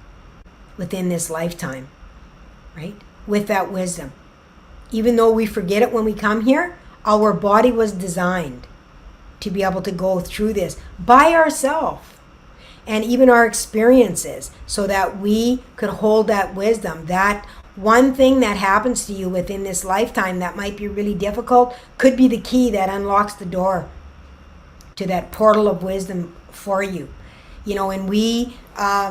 within this lifetime, right? With that wisdom. Even though we forget it when we come here, our body was designed to be able to go through this by ourselves. And even our experiences, so that we could hold that wisdom. That one thing that happens to you within this lifetime that might be really difficult could be the key that unlocks the door to that portal of wisdom for you. And we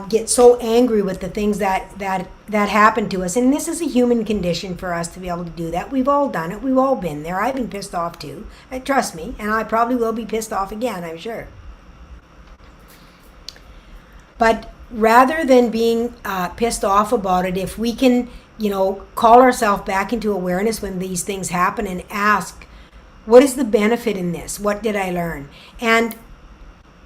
get so angry with the things that happen to us. And this is a human condition for us to be able to do that. We've all done it. We've all been there. I've been pissed off too. Trust me. And I probably will be pissed off again, I'm sure. But rather than being pissed off about it, if we can, call ourselves back into awareness when these things happen and ask, what is the benefit in this? What did I learn? And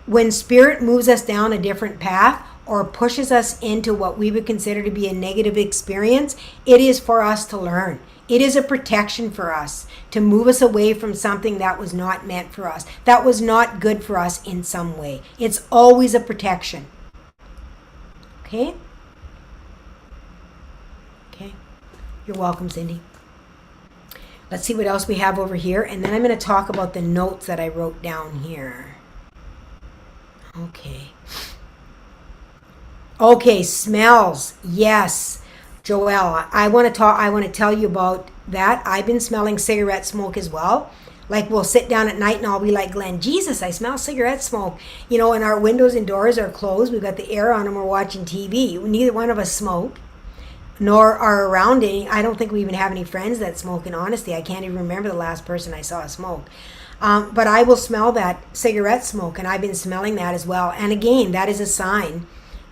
when Spirit moves us down a different path or pushes us into what we would consider to be a negative experience, it is for us to learn. It is a protection for us to move us away from something that was not meant for us, that was not good for us in some way. It's always a protection. Okay? Okay. You're welcome, Cindy. Let's see what else we have over here. And then I'm going to talk about the notes that I wrote down here. Okay. Okay, smells. Yes. Joelle, I want to tell you about that. I've been smelling cigarette smoke as well. Like we'll sit down at night and I'll be like, Glenn, Jesus, I smell cigarette smoke. You know, and our windows and doors are closed. We've got the air on and we're watching TV. Neither one of us smoke, nor are around any. I don't think we even have any friends that smoke, in honesty. I can't even remember the last person I saw smoke. But I will smell that cigarette smoke, and I've been smelling that as well. And again, that is a sign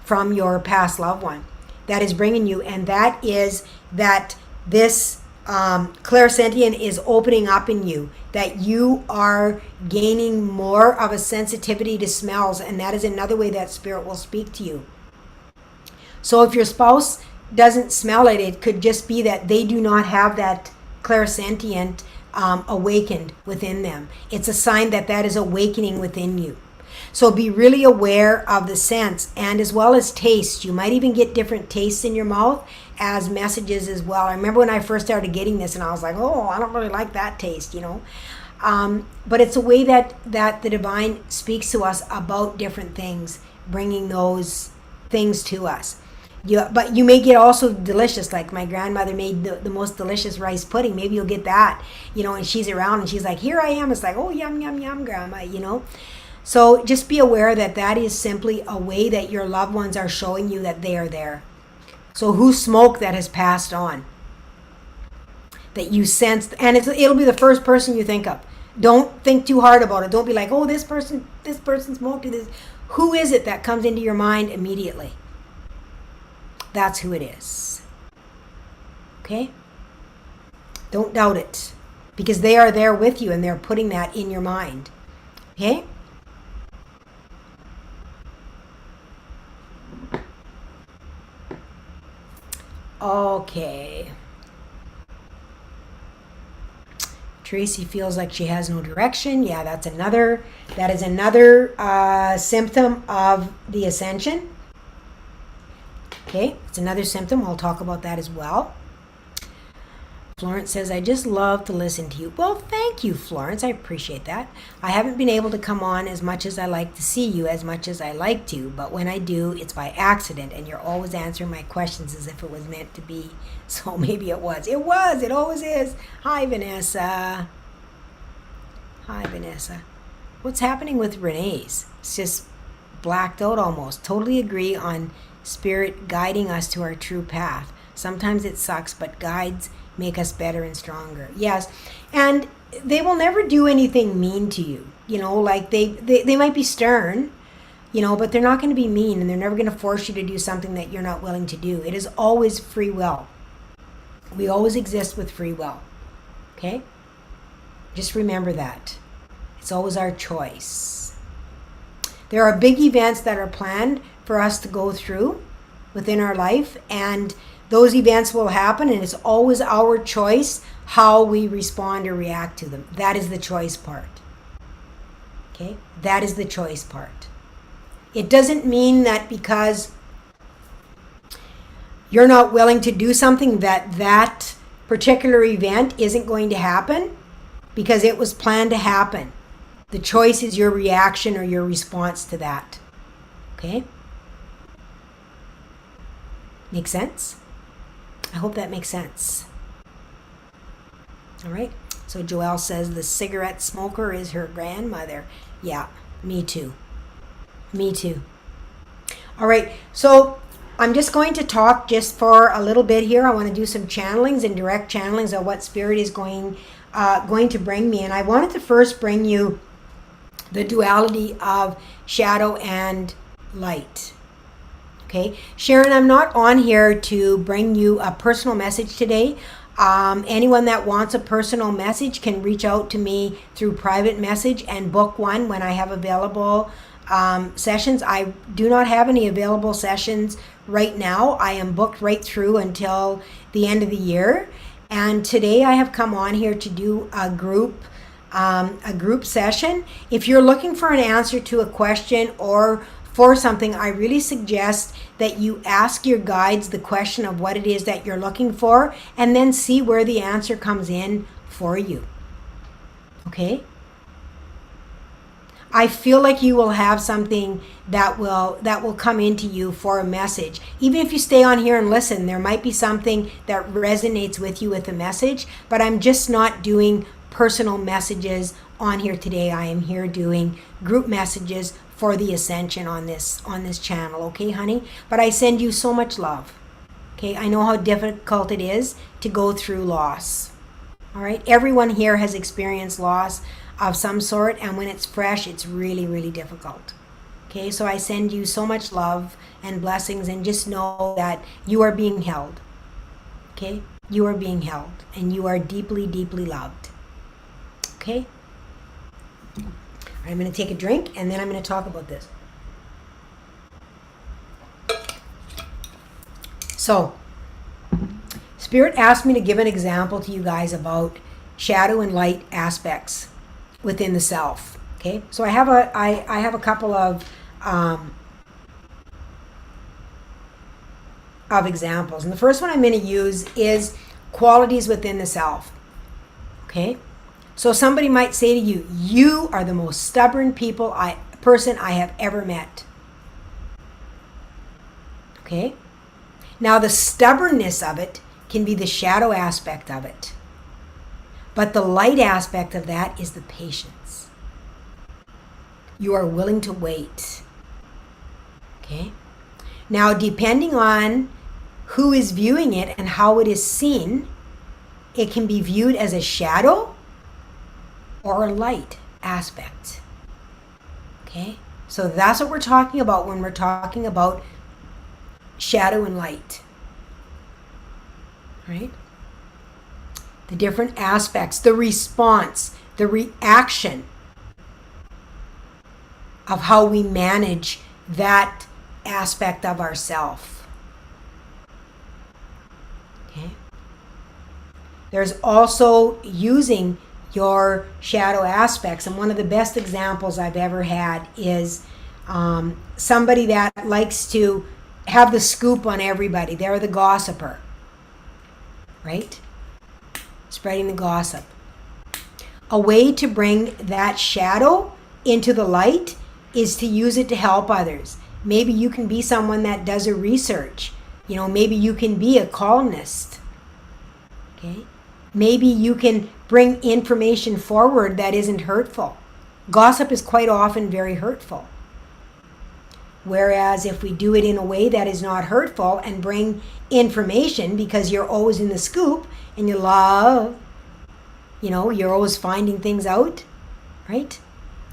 from your past loved one that is bringing you, and that is that this clairsentient is opening up in you, that you are gaining more of a sensitivity to smells, and that is another way that spirit will speak to you. So if your spouse doesn't smell it, it could just be that they do not have that clairsentient awakened within them. It's a sign that that is awakening within you. So be really aware of the sense, and as well as taste. You might even get different tastes in your mouth as messages as well. I remember when I first started getting this and I was like, oh, I don't really like that taste, you know. But it's a way that the divine speaks to us about different things, bringing those things to us. But you may get also delicious, like my grandmother made the most delicious rice pudding. Maybe you'll get that, you know, and she's around and she's like, here I am. It's like, oh, yum, yum, yum, grandma, you know. So just be aware that that is simply a way that your loved ones are showing you that they are there. So who smoke that has passed on, that you sense, and it'll be the first person you think of. Don't think too hard about it. Don't be like, oh, this person smoked this. Who is it that comes into your mind immediately? That's who it is. Okay? Don't doubt it, because they are there with you and they're putting that in your mind. Okay? Okay. Tracy feels like she has no direction. Yeah, that is another symptom of the Ascension. Okay, it's another symptom. I'll talk about that as well. Florence says, I just love to listen to you. Well, thank you, Florence. I appreciate that. I haven't been able to come on as much as I like to see you, as much as I like to, but when I do, it's by accident, and you're always answering my questions as if it was meant to be. So maybe it was. It was. It always is. Hi, Vanessa. Hi, Vanessa. What's happening with Renee's? It's just blacked out almost. Totally agree on Spirit guiding us to our true path. Sometimes it sucks, but guides make us better and stronger. Yes, and they will never do anything mean to you. You know, like they might be stern, you know, but they're not going to be mean, and they're never going to force you to do something that you're not willing to do. It is always free will. We always exist with free will. Okay? Just remember that. It's always our choice. There are big events that are planned for us to go through within our life, and those events will happen, and it's always our choice how we respond or react to them. That is the choice part. Okay? That is the choice part. It doesn't mean that because you're not willing to do something that particular event isn't going to happen, because it was planned to happen. The choice is your reaction or your response to that. Okay? Make sense? I hope that makes sense. All right. So Joelle says the cigarette smoker is her grandmother. Yeah, me too. Me too. All right. So I'm just going to talk just for a little bit here. I want to do some channelings and direct channelings of what Spirit is going to bring me. And I wanted to first bring you the duality of shadow and light. Okay, Sharon, I'm not on here to bring you a personal message today. Anyone that wants a personal message can reach out to me through private message and book one when I have available sessions. I do not have any available sessions right now. I am booked right through until the end of the year. And today I have come on here to do a group session. If you're looking for an answer to a question or for something, I really suggest that you ask your guides the question of what it is that you're looking for, and then see where the answer comes in for you. Okay? I feel like you will have something that will come into you for a message. Even if you stay on here and listen, there might be something that resonates with you with the message, but I'm just not doing personal messages on here today. I am here doing group messages for the Ascension on this channel, okay, honey? But I send you so much love. Okay, I know how difficult it is to go through loss. All right, everyone here has experienced loss of some sort, and when it's fresh, it's really, really difficult. Okay, so I send you so much love and blessings, and just know that you are being held. Okay, you are being held, and you are deeply, deeply loved. Okay, I'm going to take a drink, and then I'm going to talk about this. So, Spirit asked me to give an example to you guys about shadow and light aspects within the self. Okay, so I have a couple of examples, and the first one I'm going to use is qualities within the self. Okay, so somebody might say to you, "You are the most stubborn person I have ever met." Okay, now the stubbornness of it can be the shadow aspect of it. But the light aspect of that is the patience. You are willing to wait. Okay? Now, depending on who is viewing it and how it is seen, it can be viewed as a shadow or a light aspect. Okay? So that's what we're talking about when we're talking about shadow and light. Right? The different aspects, the response, the reaction of how we manage that aspect of ourself. Okay? There's also using your shadow aspects, and one of the best examples I've ever had is somebody that likes to have the scoop on everybody. They're the gossiper. Right? Spreading the gossip. A way to bring that shadow into the light is to use it to help others. Maybe you can be someone that does a research. You know, maybe you can be a columnist. Okay? Maybe you can bring information forward that isn't hurtful. Gossip is quite often very hurtful. Whereas if we do it in a way that is not hurtful and bring information, because you're always in the scoop and you love, you're always finding things out, right?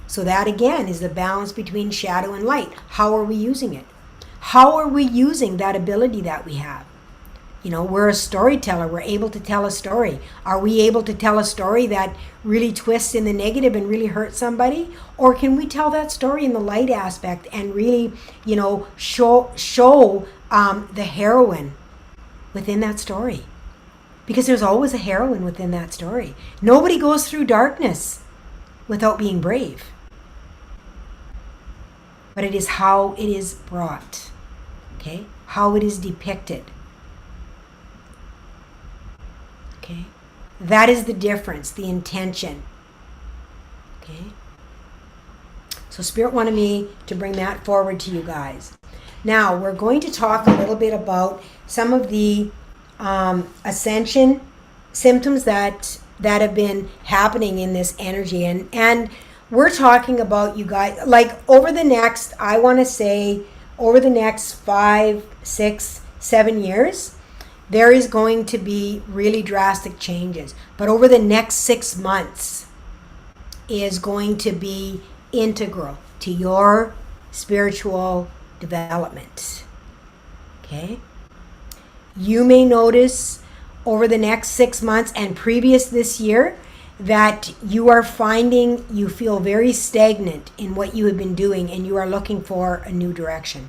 So that again is the balance between shadow and light. How are we using it? How are we using that ability that we have? We're a storyteller. We're able to tell a story. Are we able to tell a story that really twists in the negative and really hurts somebody? Or can we tell that story in the light aspect and really, show the heroine within that story? Because there's always a heroine within that story. Nobody goes through darkness without being brave. But it is how it is brought, okay? How it is depicted. Okay, that is the difference, the intention. Okay, so Spirit wanted me to bring that forward to you guys. Now we're going to talk a little bit about some of the Ascension symptoms that have been happening in this energy, and we're talking about, you guys, like over the next 5, 6, 7 years. There is going to be really drastic changes. But over the next 6 months is going to be integral to your spiritual development. Okay? You may notice over the next 6 months and previous this year that you are finding you feel very stagnant in what you have been doing and you are looking for a new direction.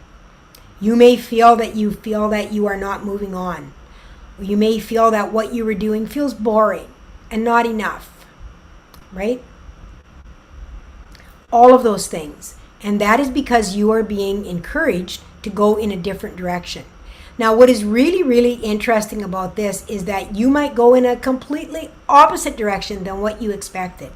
You may feel that you are not moving on. You may feel that what you were doing feels boring and not enough, right? All of those things. And that is because you are being encouraged to go in a different direction. Now, what is really, really interesting about this is that you might go in a completely opposite direction than what you expected.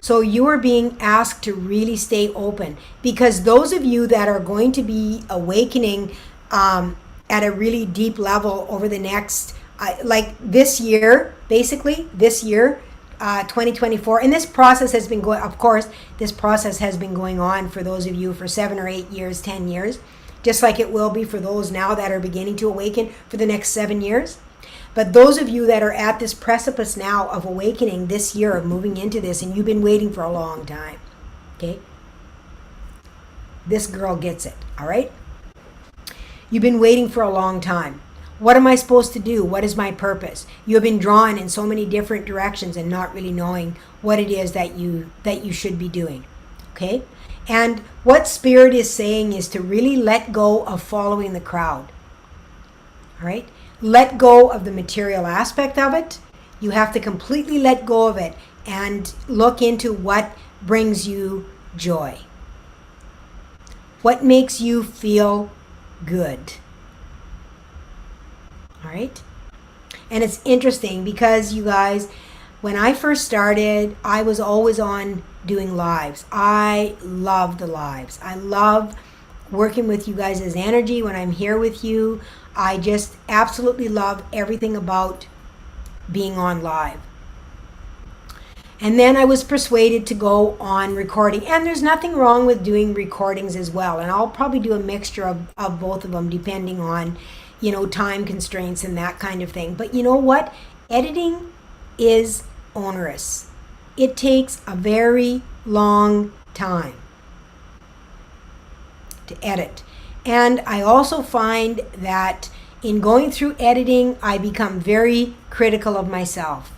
So you are being asked to really stay open, because those of you that are going to be awakening at a really deep level over the next, like this year, basically this year, 2024. And this process has been going, of course, this process has been going on for those of you for 7 or 8 years, 10 years, just like it will be for those now that are beginning to awaken for the next 7 years. But those of you that are at this precipice now of awakening this year, of moving into this, and you've been waiting for a long time, okay? This girl gets it, all right? You've been waiting for a long time. What am I supposed to do? What is my purpose? You have been drawn in so many different directions and not really knowing what it is that you should be doing, okay? And what Spirit is saying is to really let go of following the crowd, all right? Let go of the material aspect of it. You have to completely let go of it and look into what brings you joy. What makes you feel good? All right? And it's interesting because, you guys, when I first started, I was always on doing lives. I love the lives. I love working with you guys as energy when I'm here with you. I just absolutely love everything about being on live. And then I was persuaded to go on recording. And there's nothing wrong with doing recordings as well. And I'll probably do a mixture of both of them depending on, you know, time constraints and that kind of thing. But you know what? Editing is onerous. It takes a very long time to edit. And I also find that in going through editing, I become very critical of myself.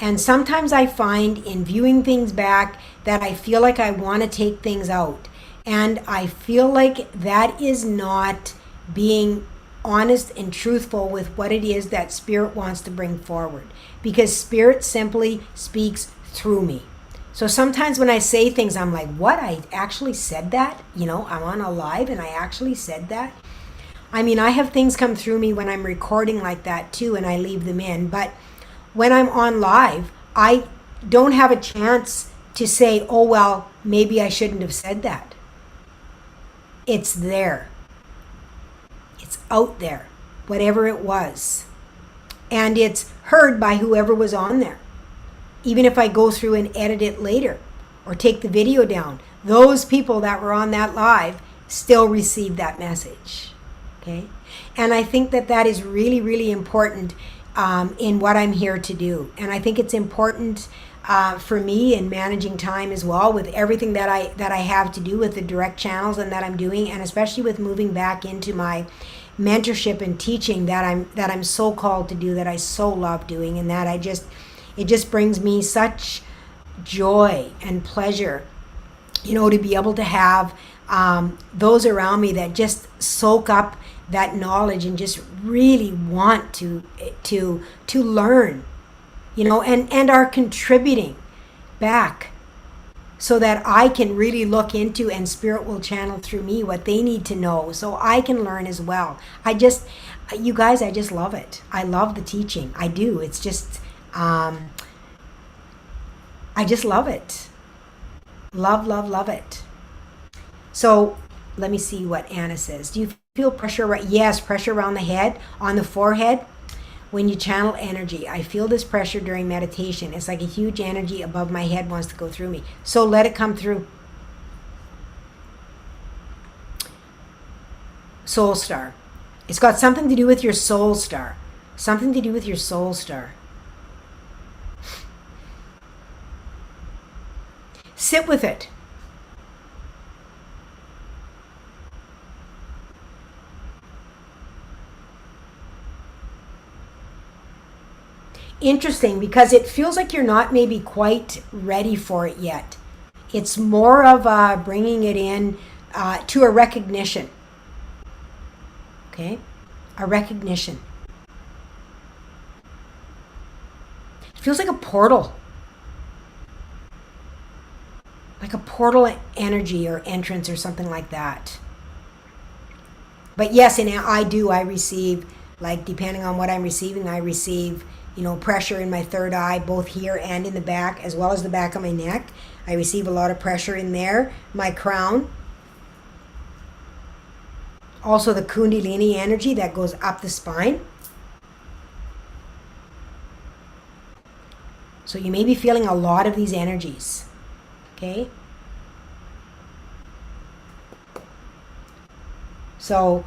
And sometimes I find in viewing things back that I feel like I want to take things out. And I feel like that is not being honest and truthful with what it is that Spirit wants to bring forward. Because Spirit simply speaks through me. So sometimes when I say things, I'm like, what? I actually said that? You know, I'm on a live and I actually said that? I mean, I have things come through me when I'm recording like that too, and I leave them in. But when I'm on live, I don't have a chance to say, oh, well, maybe I shouldn't have said that. It's there. It's out there, whatever it was. And it's heard by whoever was on there. Even if I go through and edit it later or take the video down, those people that were on that live still receive that message. Okay? And I think that that is really, really important in what I'm here to do. And I think it's important for me in managing time as well, with everything that I have to do with the direct channels and that I'm doing, and especially with moving back into my mentorship and teaching that I'm so called to do, that I so love doing, and that it just brings me such joy and pleasure, you know, to be able to have those around me that just soak up that knowledge and just really want to learn, you know, and are contributing back so that I can really look into, and Spirit will channel through me what they need to know so I can learn as well. You guys, I just love it. I love the teaching. I do. It's just, I just love it. Love, love, love it. So let me see what Anna says. Do you feel pressure? Yes, pressure around the head, on the forehead. When you channel energy, I feel this pressure during meditation. It's like a huge energy above my head wants to go through me. So let it come through. Soul star. It's got something to do with your soul star. Something to do with your soul star. Sit with it. Interesting, because it feels like you're not maybe quite ready for it yet. It's more of bringing it in to a recognition. Okay? A recognition. It feels like a portal. Like a portal energy or entrance or something like that. But yes, and I receive, like, depending on what I'm receiving, I receive, you know, pressure in my third eye, both here and in the back, as well as the back of my neck. I receive a lot of pressure in there. My crown. Also the Kundalini energy that goes up the spine. So you may be feeling a lot of these energies. Okay? So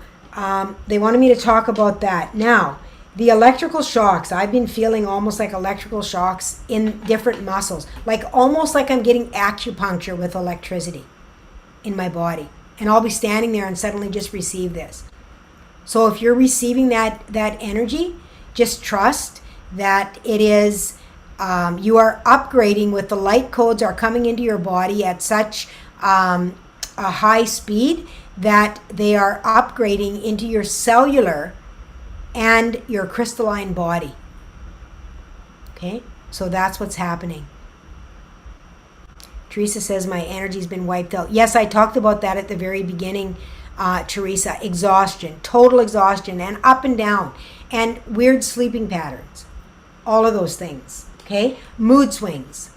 they wanted me to talk about that. Now, the electrical shocks, I've been feeling almost like electrical shocks in different muscles. Like almost like I'm getting acupuncture with electricity in my body. And I'll be standing there and suddenly just receive this. So if you're receiving that energy, just trust that it is, you are upgrading with the light codes are coming into your body at such a high speed that they are upgrading into your cellular and your crystalline body. Okay, so that's what's happening. Teresa says my energy's been wiped out. Yes, I talked about that at the very beginning, Teresa. Exhaustion, total exhaustion, and up and down, and weird sleeping patterns. All of those things. Okay, mood swings,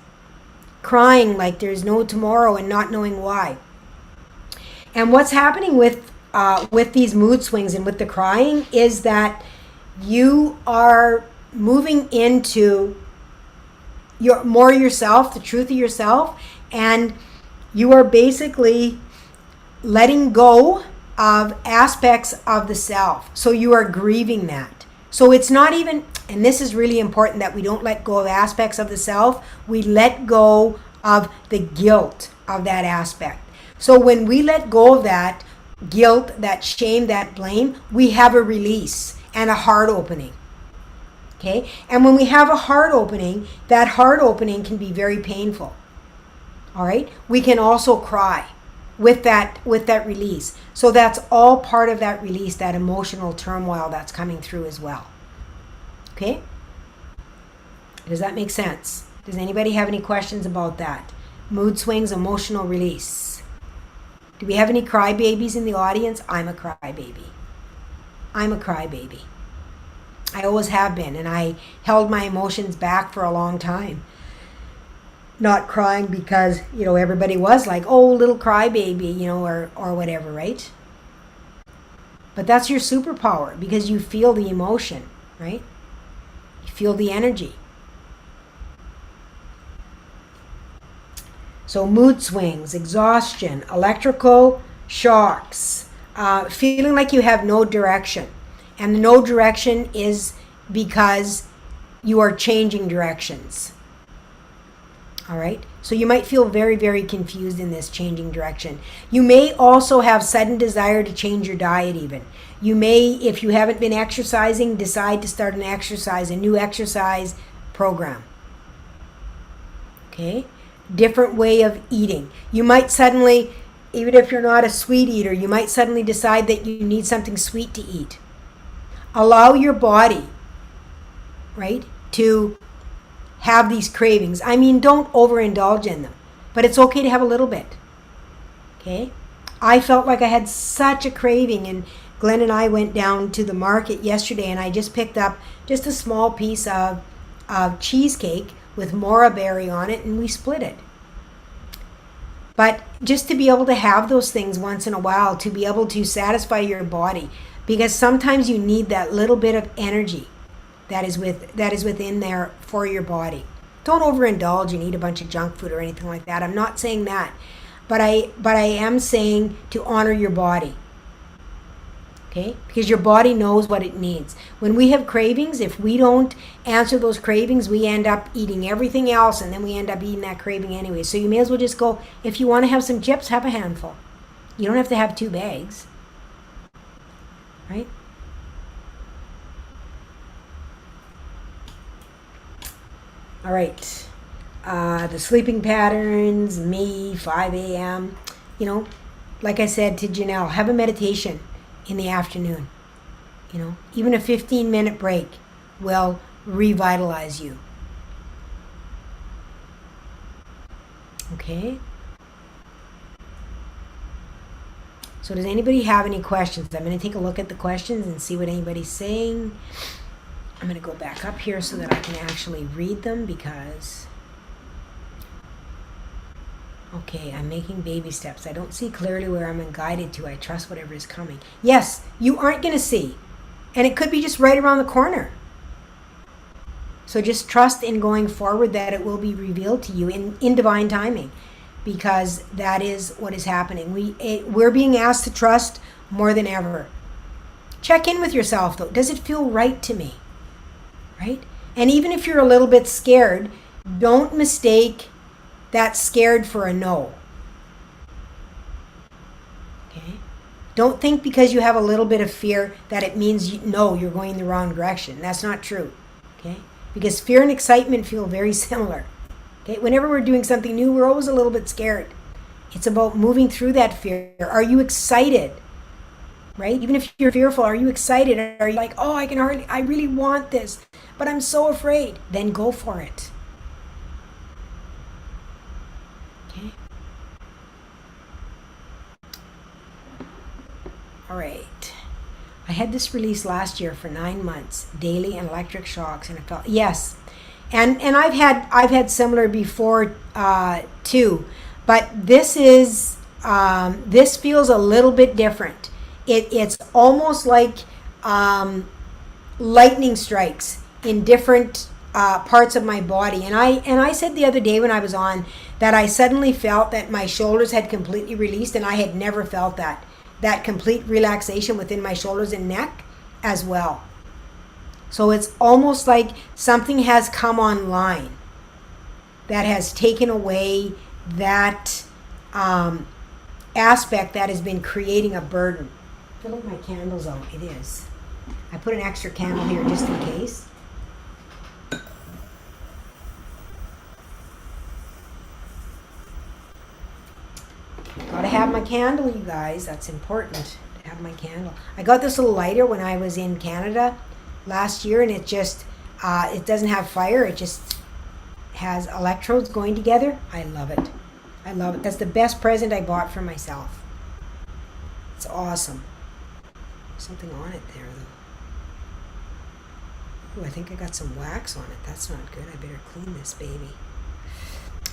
crying like there's no tomorrow and not knowing why. And what's happening with these mood swings and with the crying is that you are moving into more yourself, the truth of yourself, and you are basically letting go of aspects of the self. So you are grieving that. So it's not even, and this is really important, that we don't let go of aspects of the self. We let go of the guilt of that aspect. So when we let go of that guilt, that shame, that blame, we have a release and a heart opening. Okay? And when we have a heart opening, that heart opening can be very painful. All right? We can also cry with that release. So that's all part of that release, that emotional turmoil that's coming through as well. Okay? Does that make sense? Does anybody have any questions about that? Mood swings, emotional release. Do we have any crybabies in the audience? I'm a crybaby. I'm a crybaby. I always have been, and I held my emotions back for a long time. Not crying because, everybody was like, oh, little crybaby, or whatever, right? But that's your superpower, because you feel the emotion, right? You feel the energy. So mood swings, exhaustion, electrical shocks, feeling like you have no direction. And the no direction is because you are changing directions. All right? So you might feel very, very confused in this changing direction. You may also have sudden desire to change your diet even. You may, if you haven't been exercising, decide to start a new exercise program. Okay? Different way of eating. You might suddenly, even if you're not a sweet eater, you might suddenly decide that you need something sweet to eat. Allow your body, right, to have these cravings. I mean, don't overindulge in them, but it's okay to have a little bit. Okay? I felt like I had such a craving, and Glenn and I went down to the market yesterday, and I just picked up just a small piece of cheesecake with mora berry on it, and we split it. But just to be able to have those things once in a while, to be able to satisfy your body, because sometimes you need that little bit of energy that is within there for your body. Don't overindulge and eat a bunch of junk food or anything like that. I'm not saying that, but I am saying to honor your body. Okay? Because your body knows what it needs. When we have cravings, if we don't answer those cravings, we end up eating everything else, and then we end up eating that craving anyway. So you may as well just go, if you want to have some chips, have a handful. You don't have to have 2 bags. Right? All right. The sleeping patterns, me, 5 a.m. Like I said to Janelle, have a meditation in the afternoon. Even a 15-minute break will revitalize you. Okay? So does anybody have any questions? I'm going to take a look at the questions and see what anybody's saying. I'm going to go back up here so that I can actually read them, because... Okay, I'm making baby steps. I don't see clearly where I'm guided to. I trust whatever is coming. Yes, you aren't going to see. And it could be just right around the corner. So just trust in going forward that it will be revealed to you in divine timing, because that is what is happening. We're being asked to trust more than ever. Check in with yourself though. Does it feel right to me? Right? And even if you're a little bit scared, don't mistake that scared for a no. Okay? Don't think because you have a little bit of fear that it means you're going in the wrong direction. That's not true. Okay? Because fear and excitement feel very similar. Okay? Whenever we're doing something new, we're always a little bit scared. It's about moving through that fear. Are you excited? Right? Even if you're fearful, are you excited? Are you like, oh, I really want this, but I'm so afraid? Then go for it. Okay? All right. I had this release last year for 9 months, daily and electric shocks, and it felt, yes. And I've had similar before too, but this feels a little bit different. It's almost like lightning strikes in different parts of my body. And I said the other day when I was on that I suddenly felt that my shoulders had completely released, and I had never felt that complete relaxation within my shoulders and neck as well. So it's almost like something has come online that has taken away that aspect that has been creating a burden. I feel like my candle's out. It is. I put an extra candle here just in case. Gotta have my candle, you guys. That's important to have my candle. I got this little lighter when I was in Canada last year, and it just, it doesn't have fire. It just has electrodes going together. I love it. I love it. That's the best present I bought for myself. It's awesome. Something on it there, though. Ooh, I think I got some wax on it. That's not good. I better clean this baby.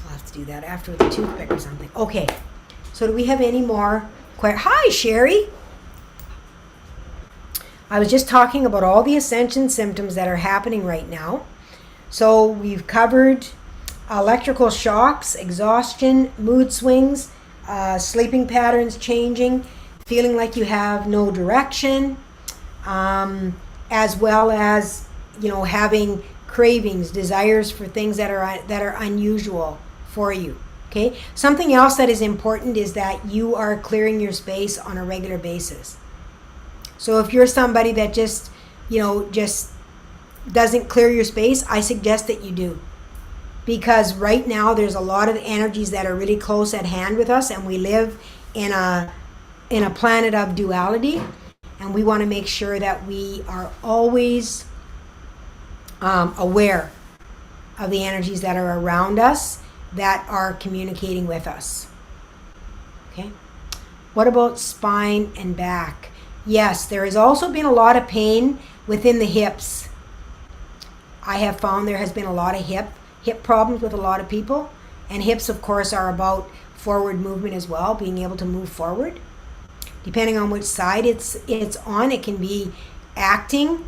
I'll have to do that after with a toothpick or something. Okay. So do we have any more? Hi, Sherry. I was just talking about all the Ascension symptoms that are happening right now. So we've covered electrical shocks, exhaustion, mood swings, sleeping patterns changing, feeling like you have no direction, as well as, having cravings, desires for things that are unusual for you. Okay. Something else that is important is that you are clearing your space on a regular basis. So if you're somebody that just doesn't clear your space, I suggest that you do. Because right now there's a lot of energies that are really close at hand with us, and we live in a planet of duality, and we want to make sure that we are always aware of the energies that are around us that are communicating with us. Okay? What about spine and back? Yes, there has also been a lot of pain within the hips. I have found there has been a lot of hip problems with a lot of people. And hips, of course, are about forward movement as well, being able to move forward. Depending on which side it's on, it can be acting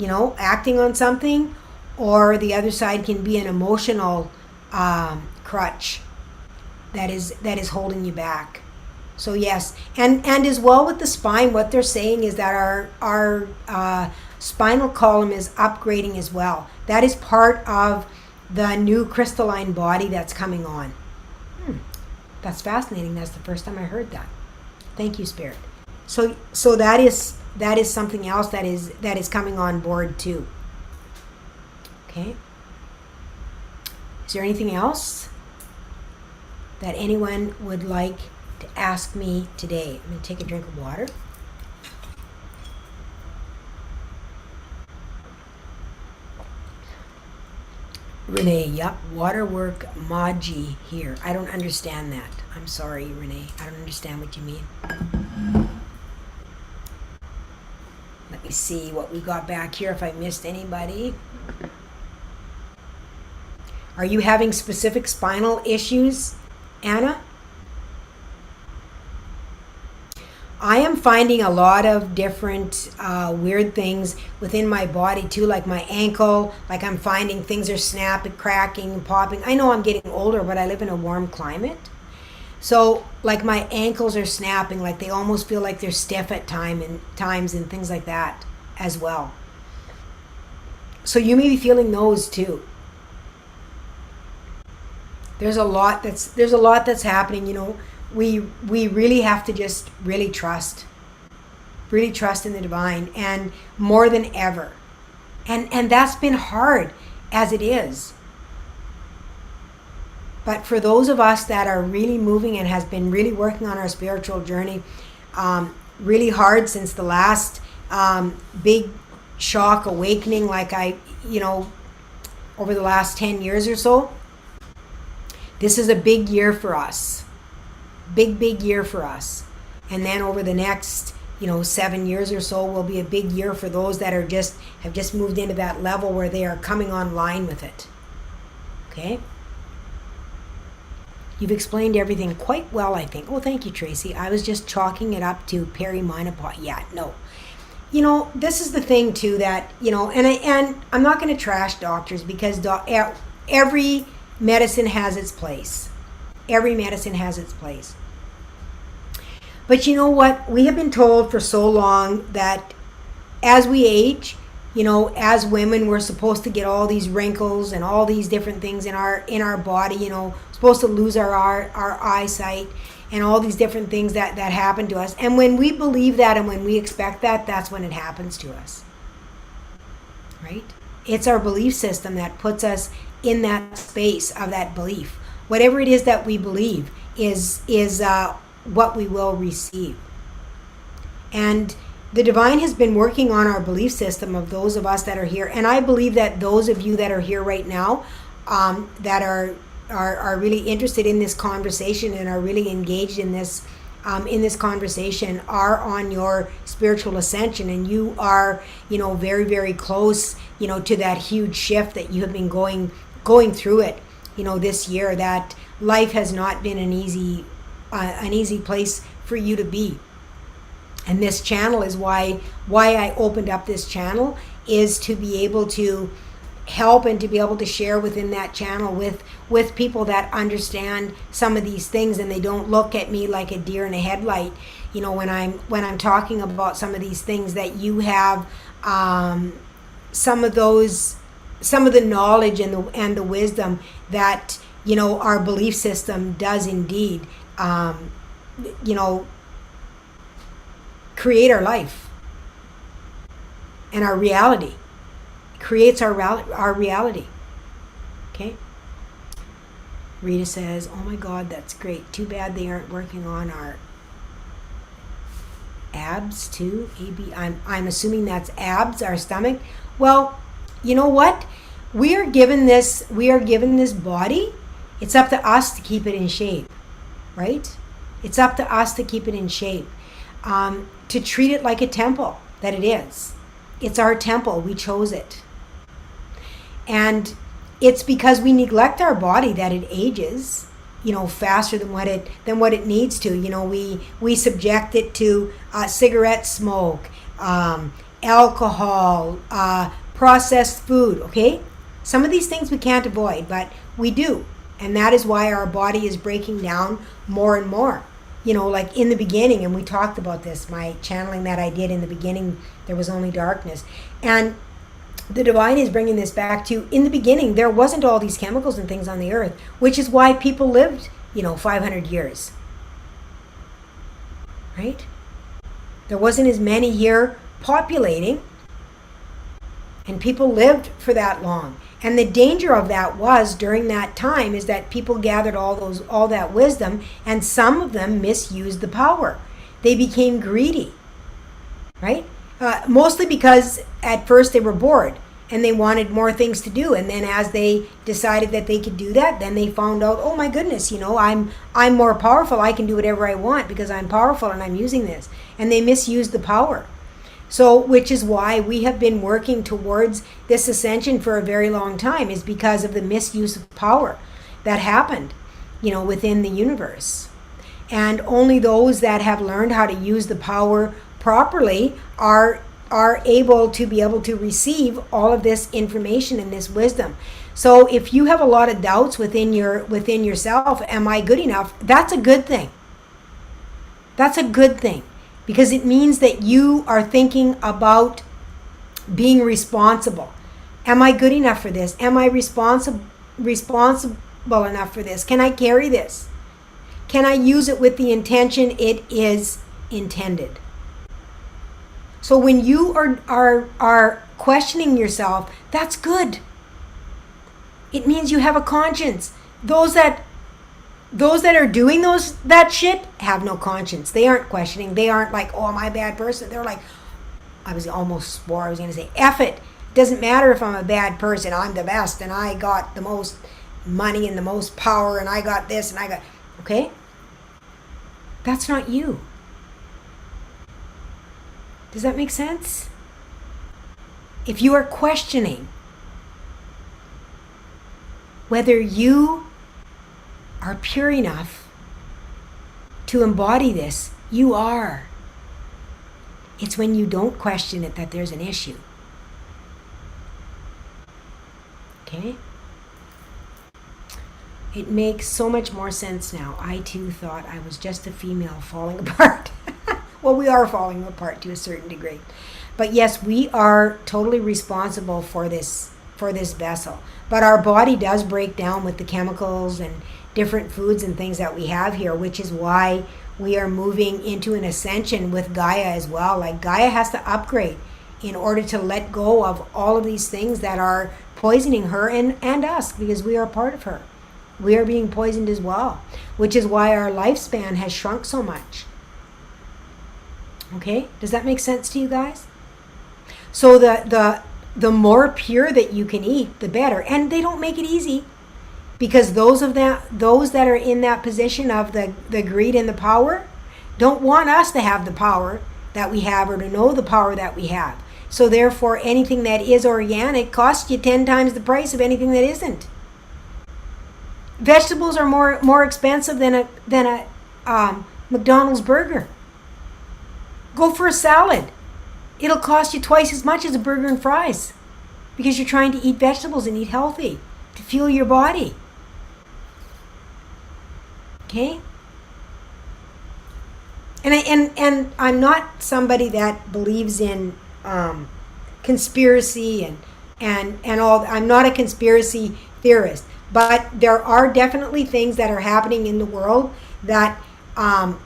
on something, or the other side can be an emotional crutch that is holding you back. So yes, and as well with the spine, what they're saying is that our spinal column is upgrading as well. That is part of the new crystalline body that's coming on. That's fascinating. That's the first time I heard that. Thank you, Spirit. So that is something else that is coming on board too. Okay. Is there anything else that anyone would like to ask me today? I'm going to take a drink of water. Renee, yep, waterwork Maji here. I don't understand that. I'm sorry, Renee. I don't understand what you mean. Let me see what we got back here, if I missed anybody. Are you having specific spinal issues, Anna? I am finding a lot of different weird things within my body too, like my ankle. Like I'm finding things are snapping, cracking, popping. I know I'm getting older, but I live in a warm climate. So like my ankles are snapping, like they almost feel like they're stiff at times and things like that as well. So you may be feeling those too. There's a lot that's happening, you know. We really have to just really trust in the divine, and more than ever. And that's been hard as it is. But for those of us that are really moving and has been really working on our spiritual journey, really hard since the last big shock awakening, like over the last 10 years or so, this is a big year for us. Big year for us. And then over the next 7 years or so will be a big year for those that have just moved into that level where they are coming online with it. Okay? You've explained everything quite well, I think. Oh, thank you, Tracy. I was just chalking it up to perimenopause. Yeah, no. This is the thing too that, and I'm not going to trash doctors, because every medicine has its place. Every medicine has its place. But you know what? We have been told for so long that as we age, as women, we're supposed to get all these wrinkles and all these different things in our body, supposed to lose our eyesight and all these different things that happen to us. And when we believe that and when we expect that, that's when it happens to us. Right? It's our belief system that puts us in that space of that belief. Whatever it is that we believe is what we will receive. And the divine has been working on our belief system of those of us that are here. And I believe that those of you that are here right now, that are really interested in this conversation and are really engaged in this conversation, are on your spiritual ascension, and you are, very, very close, to that huge shift that you have been going through it, this year. That life has not been an easy place for you to be. And this channel is why I opened up this channel, is to be able to help and to be able to share within that channel with people that understand some of these things, and they don't look at me like a deer in a headlight, when I'm talking about some of these things, that you have some of the knowledge and the wisdom that our belief system does indeed create our life and our reality. Creates our reality. Okay? Rita says, oh my God, that's great. Too bad they aren't working on our abs too. I'm assuming that's abs, our stomach. Well, you know what? We are given this body. It's up to us to keep it in shape, right? It's up to us to keep it in shape. To treat it like a temple that it is. It's our temple. We chose it. And it's because we neglect our body that it ages, faster than what it needs to. We subject it to cigarette smoke, alcohol, processed food. Okay, some of these things we can't avoid, but we do, and that is why our body is breaking down more and more. Like in the beginning, and we talked about this, my channeling that I did in the beginning, there was only darkness. And the divine is bringing this back to, in the beginning, there wasn't all these chemicals and things on the earth, which is why people lived, 500 years. Right? There wasn't as many here populating, and people lived for that long. And the danger of that was, during that time, is that people gathered all that wisdom, and some of them misused the power. They became greedy, right? Mostly because at first they were bored and they wanted more things to do. And then as they decided that they could do that, then they found out, oh my goodness, I'm more powerful. I can do whatever I want because I'm powerful and I'm using this. And they misused the power. So, which is why we have been working towards this ascension for a very long time, is because of the misuse of power that happened, within the universe. And only those that have learned how to use the power properly are able to receive all of this information and this wisdom. So if you have a lot of doubts within yourself, am I good enough? That's a good thing. That's a good thing, because it means that you are thinking about being responsible. Am I good enough for this? Am I responsible enough for this? Can I carry this? Can I use it with the intention it is intended? So when you are questioning yourself, that's good. It means you have a conscience. Those that are doing that shit have no conscience. They aren't questioning. They aren't like, oh, am I a bad person? They're like, I was going to say, F it. Doesn't matter if I'm a bad person. I'm the best, and I got the most money and the most power, and I got this, and I got... Okay? That's not you. Does that make sense? If you are questioning whether you are pure enough to embody this, you are. It's when you don't question it that there's an issue. Okay? It makes so much more sense now. I too thought I was just a female falling apart. Well, we are falling apart to a certain degree. But yes, we are totally responsible for this vessel. But our body does break down with the chemicals and different foods and things that we have here, which is why we are moving into an ascension with Gaia as well. Like, Gaia has to upgrade in order to let go of all of these things that are poisoning her and us, because we are part of her. We are being poisoned as well, which is why our lifespan has shrunk so much. Okay? Does that make sense to you guys? So the more pure that you can eat, the better. And they don't make it easy, because those that are in that position of the greed and the power don't want us to have the power that we have, or to know the power that we have. So therefore, anything that is organic costs you 10 times the price of anything that isn't. Vegetables are more expensive than a McDonald's burger. Go for a salad. It'll cost you twice as much as a burger and fries, because you're trying to eat vegetables and eat healthy to fuel your body. Okay? And I'm not somebody that believes in conspiracy and all. I'm not a conspiracy theorist, but there are definitely things that are happening in the world that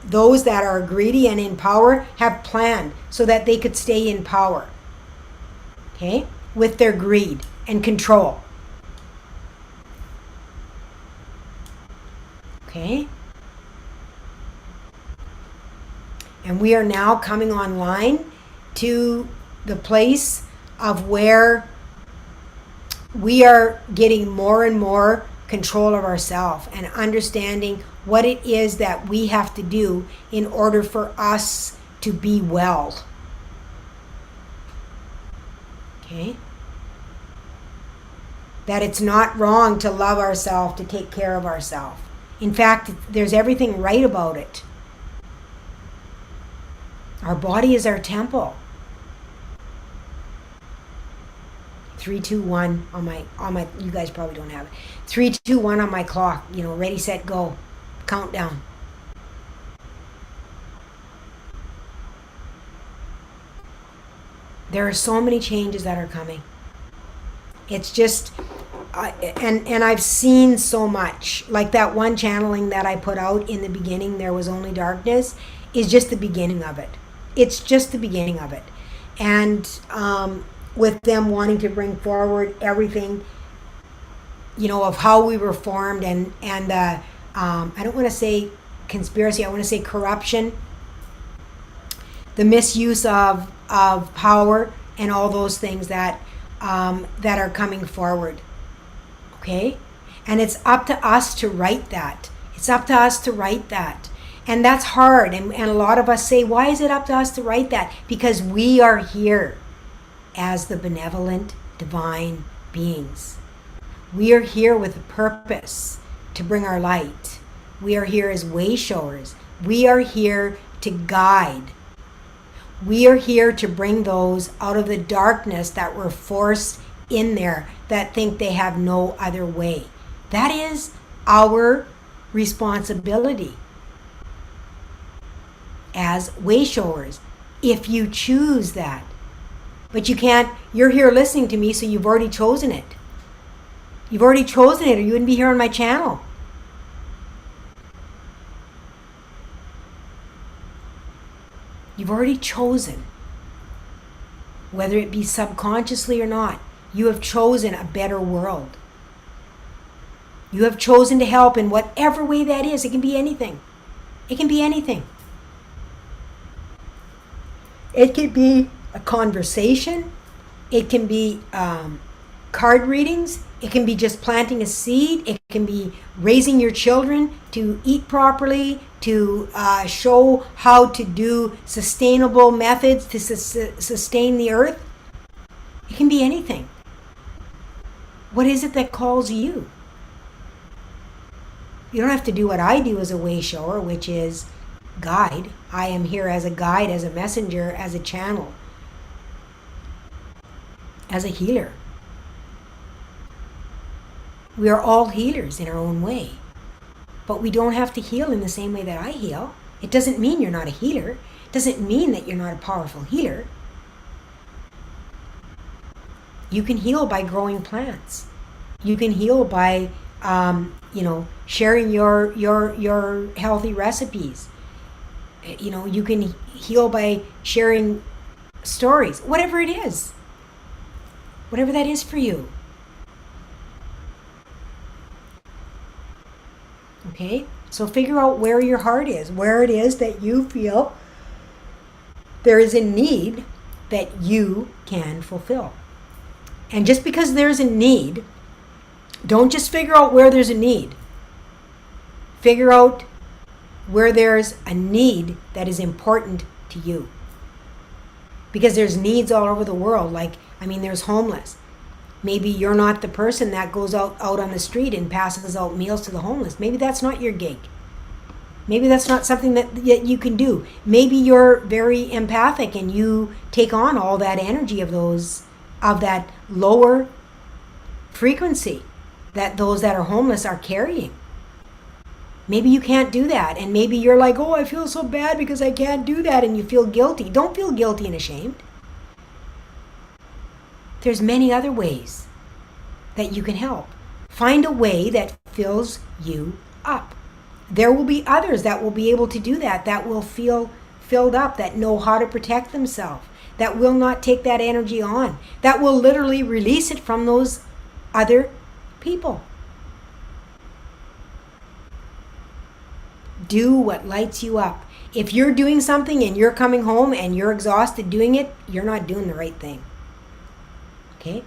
those that are greedy and in power have planned so that they could stay in power. Okay? With their greed and control. Okay? And we are now coming online to the place of where we are getting more and more control of ourselves and understanding what it is that we have to do in order for us to be well. Okay? That it's not wrong to love ourselves, to take care of ourselves. In fact, there's everything right about it. Our body is our temple. 3, 2, 1 on my you guys probably don't have it. 3, 2, 1 on my clock, ready, set, go. Countdown. There are so many changes that are coming. It's just and I've seen so much. Like that one channeling that I put out in the beginning, There Was Only Darkness, is just the beginning of it. It's just the beginning of it. And with them wanting to bring forward everything, of how we were formed and I don't want to say conspiracy, I want to say corruption, the misuse of power, and all those things that are coming forward. Okay? And it's up to us to write that. It's up to us to write that. And that's hard. And a lot of us say, why is it up to us to write that? Because we are here as the benevolent, divine beings. We are here with a purpose to bring our light. We are here as way showers. We are here to guide. We are here to bring those out of the darkness that were forced in there, that think they have no other way. That is our responsibility as way showers, if you choose that. But you can't, you're here listening to me, so you've already chosen it. You've already chosen it, or you wouldn't be here on my channel. You've already chosen, whether it be subconsciously or not. You have chosen a better world. You have chosen to help in whatever way that is. It can be anything. It can be anything. It could be a conversation. It can be card readings. It can be just planting a seed. It can be raising your children to eat properly, to show how to do sustainable methods to sustain the earth. It can be anything. What is it that calls you? You don't have to do what I do as a way shower, which is guide. I am here as a guide, as a messenger, as a channel, as a healer. We are all healers in our own way, but we don't have to heal in the same way that I heal. It doesn't mean you're not a healer. It doesn't mean that you're not a powerful healer. You can heal by growing plants. You can heal by, sharing your healthy recipes. You can heal by sharing stories, whatever it is. Whatever that is for you. Okay? So figure out where your heart is, where it is that you feel there is a need that you can fulfill. And just because there's a need, don't just figure out where there's a need. Figure out where there's a need that is important to you. Because there's needs all over the world. There's homeless. Maybe you're not the person that goes out on the street and passes out meals to the homeless. Maybe that's not your gig. Maybe that's not something that you can do. Maybe you're very empathic and you take on all that energy of that lower frequency that those that are homeless are carrying. Maybe you can't do that, and maybe you're like, oh, I feel so bad because I can't do that, and you feel guilty. Don't feel guilty and ashamed. There's many other ways that you can help. Find a way that fills you up. There will be others that will be able to do that will feel filled up, that know how to protect themselves, that will not take that energy on, that will literally release it from those other people. Do what lights you up. If you're doing something and you're coming home and you're exhausted doing it, you're not doing the right thing. Okay?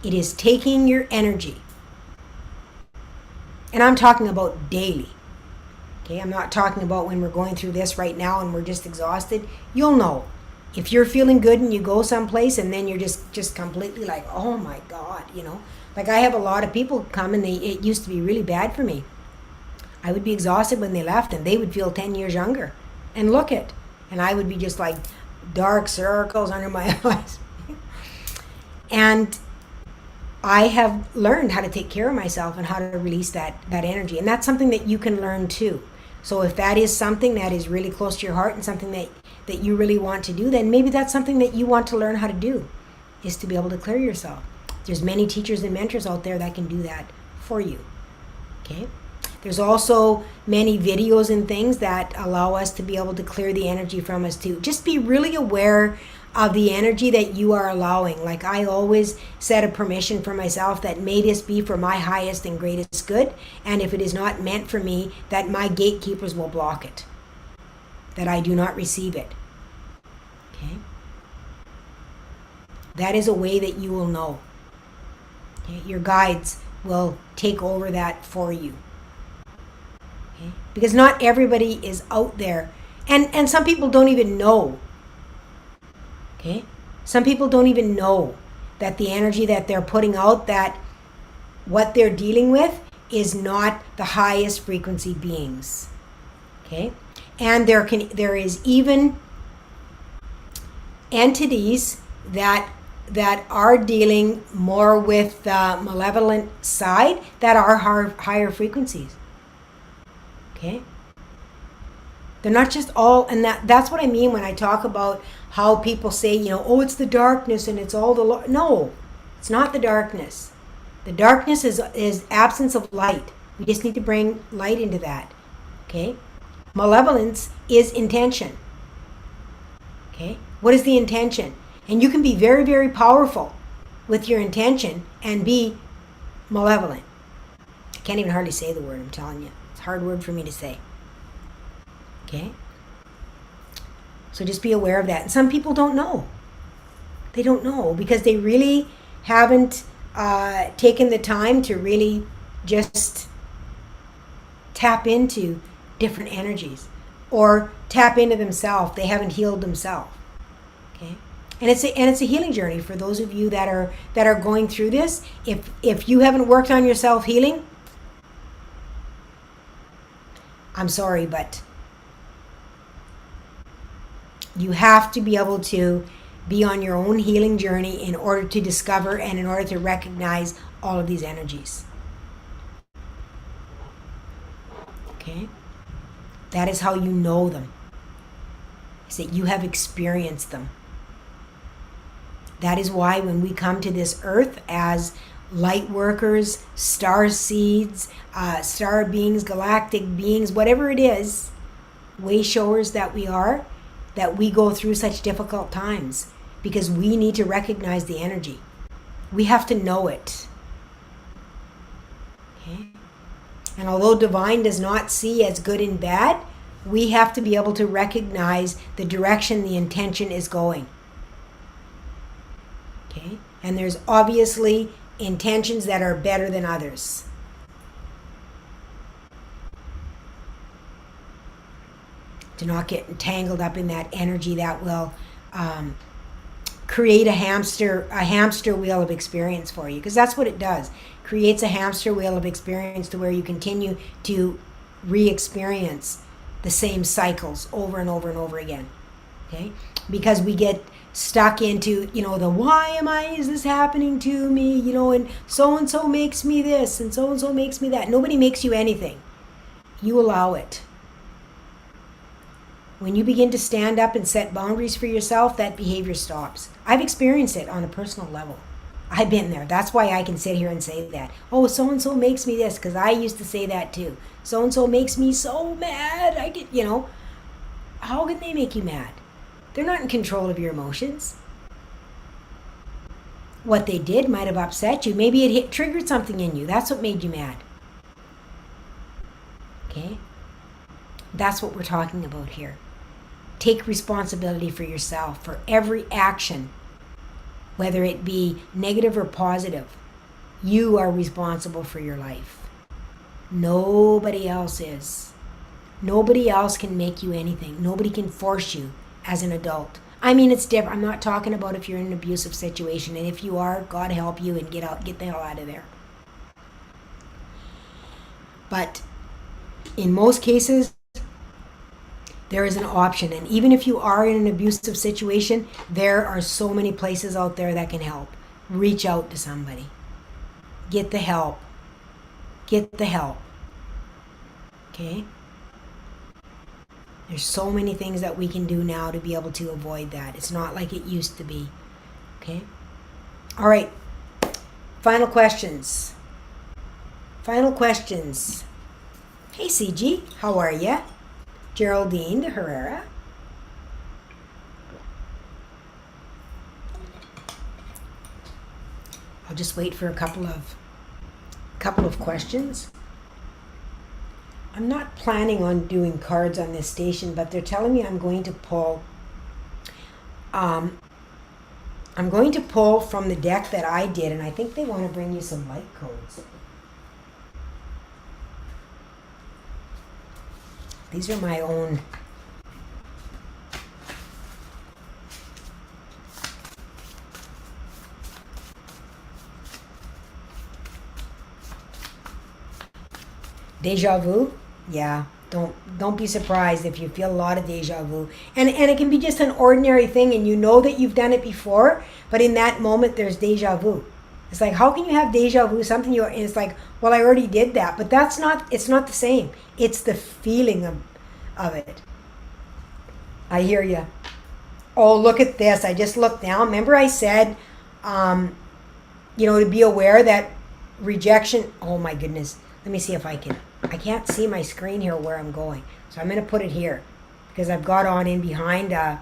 It is taking your energy. And I'm talking about daily. Okay? I'm not talking about when we're going through this right now and we're just exhausted. You'll know. If you're feeling good and you go someplace and then you're just completely like, oh my God, Like I have a lot of people come and it used to be really bad for me. I would be exhausted when they left and they would feel 10 years younger. And look it. And I would be just like dark circles under my eyes. And I have learned how to take care of myself and how to release that energy. And that's something that you can learn too. So if that is something that is really close to your heart and something that you really want to do, then maybe that's something that you want to learn how to do, is to be able to clear yourself. There's many teachers and mentors out there that can do that for you. Okay? There's also many videos and things that allow us to be able to clear the energy from us too. Just be really aware of the energy that you are allowing. Like I always set a permission for myself that may this be for my highest and greatest good. And if it is not meant for me, that my gatekeepers will block it. That I do not receive it. Okay? That is a way that you will know. Okay? Your guides will take over that for you. Okay? Because not everybody is out there. And some people don't even know. Okay? Some people don't even know that the energy that they're putting out, that what they're dealing with is not the highest frequency beings. Okay? And there is even entities that are dealing more with the malevolent side that are higher frequencies. Okay? They're not just all, and that's what I mean when I talk about how people say, oh, it's the darkness and it's all the no, it's not the darkness. The darkness is absence of light. We just need to bring light into that. Okay? Malevolence is intention. Okay? What is the intention? And you can be very, very powerful with your intention and be malevolent. I can't even hardly say the word, I'm telling you. It's a hard word for me to say. Okay? So just be aware of that. And some people don't know. They don't know because they really haven't taken the time to really just tap into different energies or tap into themselves. They haven't healed themselves. Okay? And it's a healing journey for those of you that are going through this. If you haven't worked on your self-healing, I'm sorry, but you have to be able to be on your own healing journey in order to discover and in order to recognize all of these energies. Okay? That is how you know them. Is that you have experienced them. That is why when we come to this earth as light workers, star seeds, star beings, galactic beings, whatever it is, way showers that we are, that we go through such difficult times because we need to recognize the energy. We have to know it. Okay? And although divine does not see as good and bad, we have to be able to recognize the direction the intention is going. Okay? And there's obviously intentions that are better than others. To not get entangled up in that energy that will create a hamster wheel of experience for you, because that's what it does. Creates a hamster wheel of experience to where you continue to re-experience the same cycles over and over and over again. Okay? Because we get stuck into, the why is this happening to me, and so makes me this and so makes me that. Nobody makes you anything. You allow it. When you begin to stand up and set boundaries for yourself, that behavior stops. I've experienced it on a personal level. I've been there. That's why I can sit here and say that. Oh, so-and-so makes me this, because I used to say that too. So-and-so makes me so mad. I get, how can they make you mad? They're not in control of your emotions. What they did might have upset you. Maybe it triggered something in you. That's what made you mad. Okay? That's what we're talking about here. Take responsibility for yourself, for every action, whether it be negative or positive. You are responsible for your life. Nobody else is. Nobody else can make you anything. Nobody can force you as an adult. I mean, it's different. I'm not talking about if you're in an abusive situation, and if you are, God help you and get the hell out of there. But in most cases, there is an option. And even if you are in an abusive situation, there are so many places out there that can help. Reach out to somebody. Get the help. Get the help. Okay? There's so many things that we can do now to be able to avoid that. It's not like it used to be. Okay? All right. Final questions. Final questions. Hey, CG. How are ya? Geraldine de Herrera. I'll just wait for a couple of questions. I'm not planning on doing cards on this station, but they're telling me I'm going to pull from the deck that I did, and I think they want to bring you some light codes. These are my own. Deja vu? Yeah, Don't be surprised if you feel a lot of deja vu. And it can be just an ordinary thing, and you know that you've done it before, but in that moment there's deja vu. It's like, how can you have deja vu? Something and it's like, well, I already did that. But it's not the same. It's the feeling of it. I hear you. Oh, look at this. I just looked down. Remember I said, to be aware that rejection, oh my goodness. Let me see if I can't see my screen here where I'm going. So I'm going to put it here because I've got on in behind a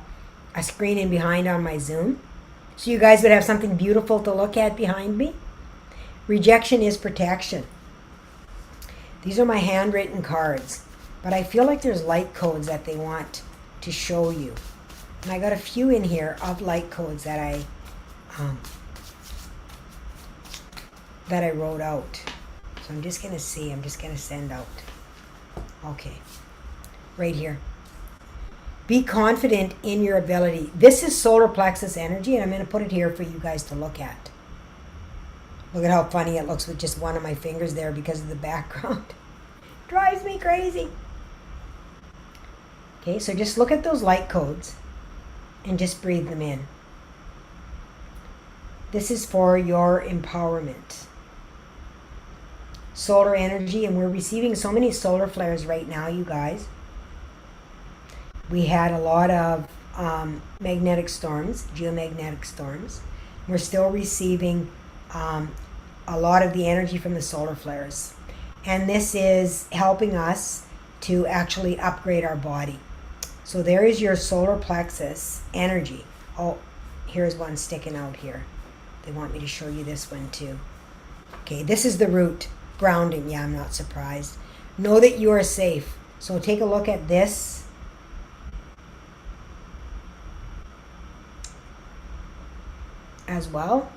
screen in behind on my Zoom. So you guys would have something beautiful to look at behind me. Rejection is protection. These are my handwritten cards, but I feel like there's light codes that they want to show you. And I got a few in here of light codes that I wrote out. So I'm just going to see. I'm just going to send out. Okay. Right here. Be confident in your ability. This is solar plexus energy, and I'm going to put it here for you guys to look at. Look at how funny it looks with just one of my fingers there because of the background. Drives me crazy. Okay, so just look at those light codes and just breathe them in. This is for your empowerment. Solar energy, and we're receiving so many solar flares right now, you guys. We had a lot of magnetic storms, geomagnetic storms. We're still receiving a lot of the energy from the solar flares. And this is helping us to actually upgrade our body. So there is your solar plexus energy. Oh, here's one sticking out here. They want me to show you this one too. Okay, this is the root. Grounding. Yeah, I'm not surprised. Know that you are safe. So take a look at this. As well.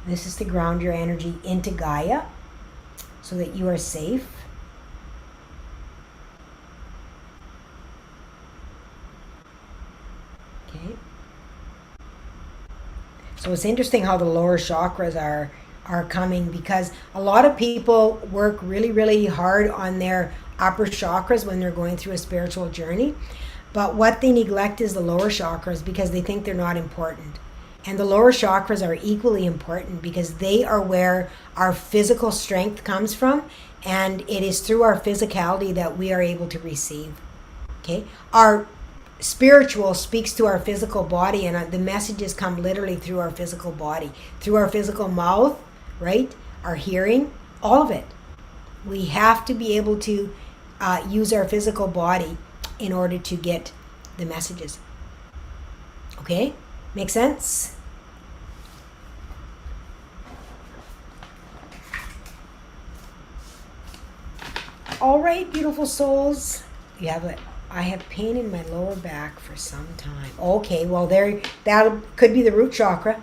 This is to ground your energy into Gaia so that you are safe. Okay. So it's interesting how the lower chakras are coming, because a lot of people work really, really hard on their upper chakras when they're going through a spiritual journey. But what they neglect is the lower chakras because they think they're not important. And the lower chakras are equally important because they are where our physical strength comes from. And it is through our physicality that we are able to receive. Okay? Our spiritual speaks to our physical body, and the messages come literally through our physical body, through our physical mouth, right? Our hearing, all of it. We have to be able to use our physical body in order to get the messages. Okay? Make sense? All right, beautiful souls. I have pain in my lower back for some time. Okay, well that could be the root chakra.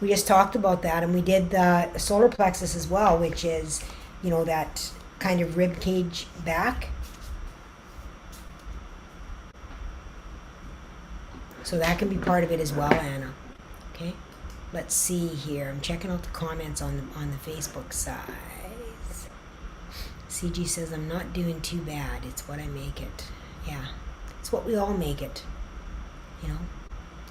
We just talked about that, and we did the solar plexus as well, which is, that kind of rib cage back. So that can be part of it as well, Anna. Okay, let's see here. I'm checking out the comments on the Facebook side. CG says, I'm not doing too bad. It's what I make it. Yeah, it's what we all make it.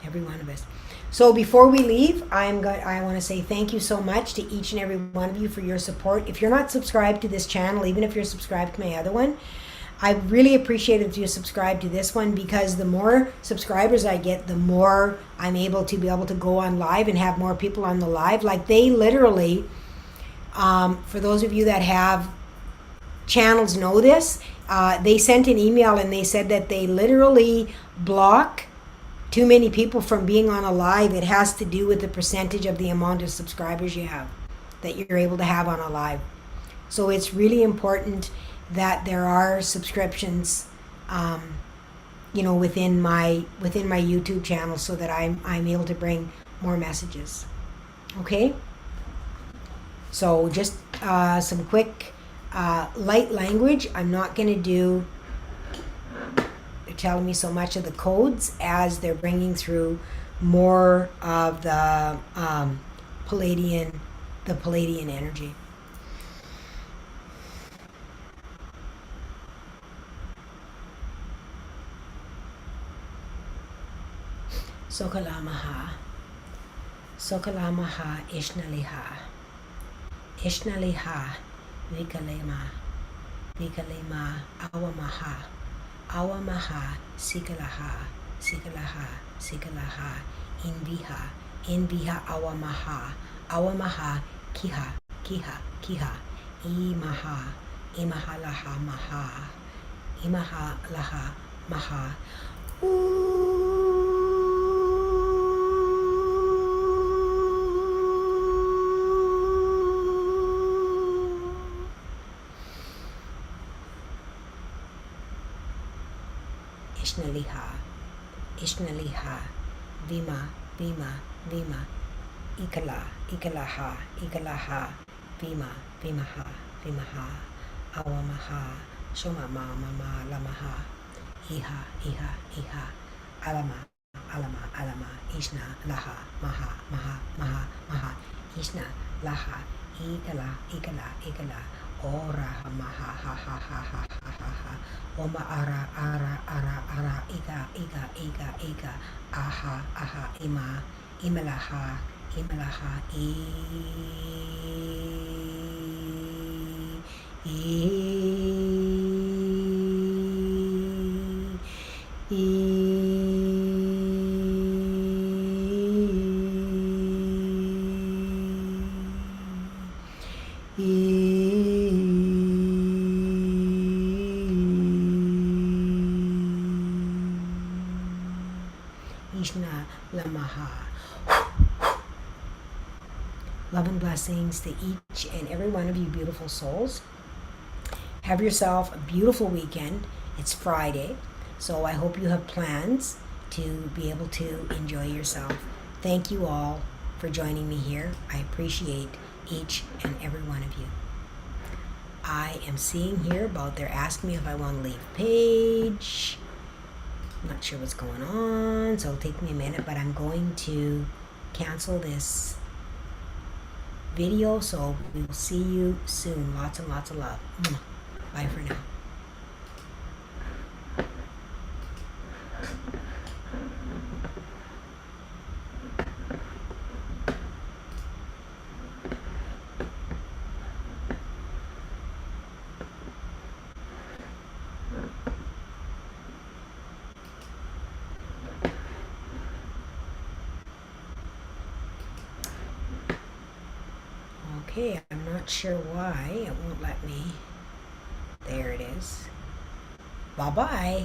Every one of us. So before we leave, I want to say thank you so much to each and every one of you for your support. If you're not subscribed to this channel, even if you're subscribed to my other one, I really appreciate it if you subscribe to this one, because the more subscribers I get, the more I'm able to go on live and have more people on the live. Like they literally, for those of you that have channels know this, they sent an email and they said that they literally block too many people from being on a live. It has to do with the percentage of the amount of subscribers you have that you're able to have on a live. So it's really important that there are subscriptions within my YouTube channel so that I'm able to bring more messages. Okay, so just some quick light language. I'm not going to do, they're telling me so much of the codes as they're bringing through more of the Palladian energy. Sokalamaha. Sokalamaha Ishnaliha. Ishnaliha Vikalema. Vikalema Awamaha. Awamaha Sikalaha. Sikalaha. Sikalaha Inviha. Inviha Awamaha. Awamaha Kiha. Kiha. Kiha. Imaha. Imahalaha Maha. Imahalaha Maha. Ishnaliha, Ishnaliha, Vima, Vima, Vima, Ikala, Ikalaha, Ikalaha, Vima, Vimaha, Vimaha, Awamaha, Shomama, Mama, Lamaha, Iha, Iha, Iha, Alama, Alama, Alama, Ishna, Laha, Maha, Maha, Maha, Maha, Ishna, Laha, Ikala, Ikala, Ikala, Ora, Maha, ha, ha, ha, ha, ha, ha, ha. Oma ara ara ara ara iga iga iga iga aha aha ima imalaha imalaha Ishna Lamaha. Love and blessings to each and every one of you beautiful souls. Have yourself a beautiful weekend. It's Friday, so I hope you have plans to be able to enjoy yourself. Thank you all for joining me here. I appreciate each and every one of you. I am seeing here about they're asking me if I want to leave page. I'm not sure what's going on, so it'll take me a minute, but I'm going to cancel this video, so we will see you soon. Lots and lots of love. Bye for now. Okay, I'm not sure why it won't let me. There it is. Bye-bye.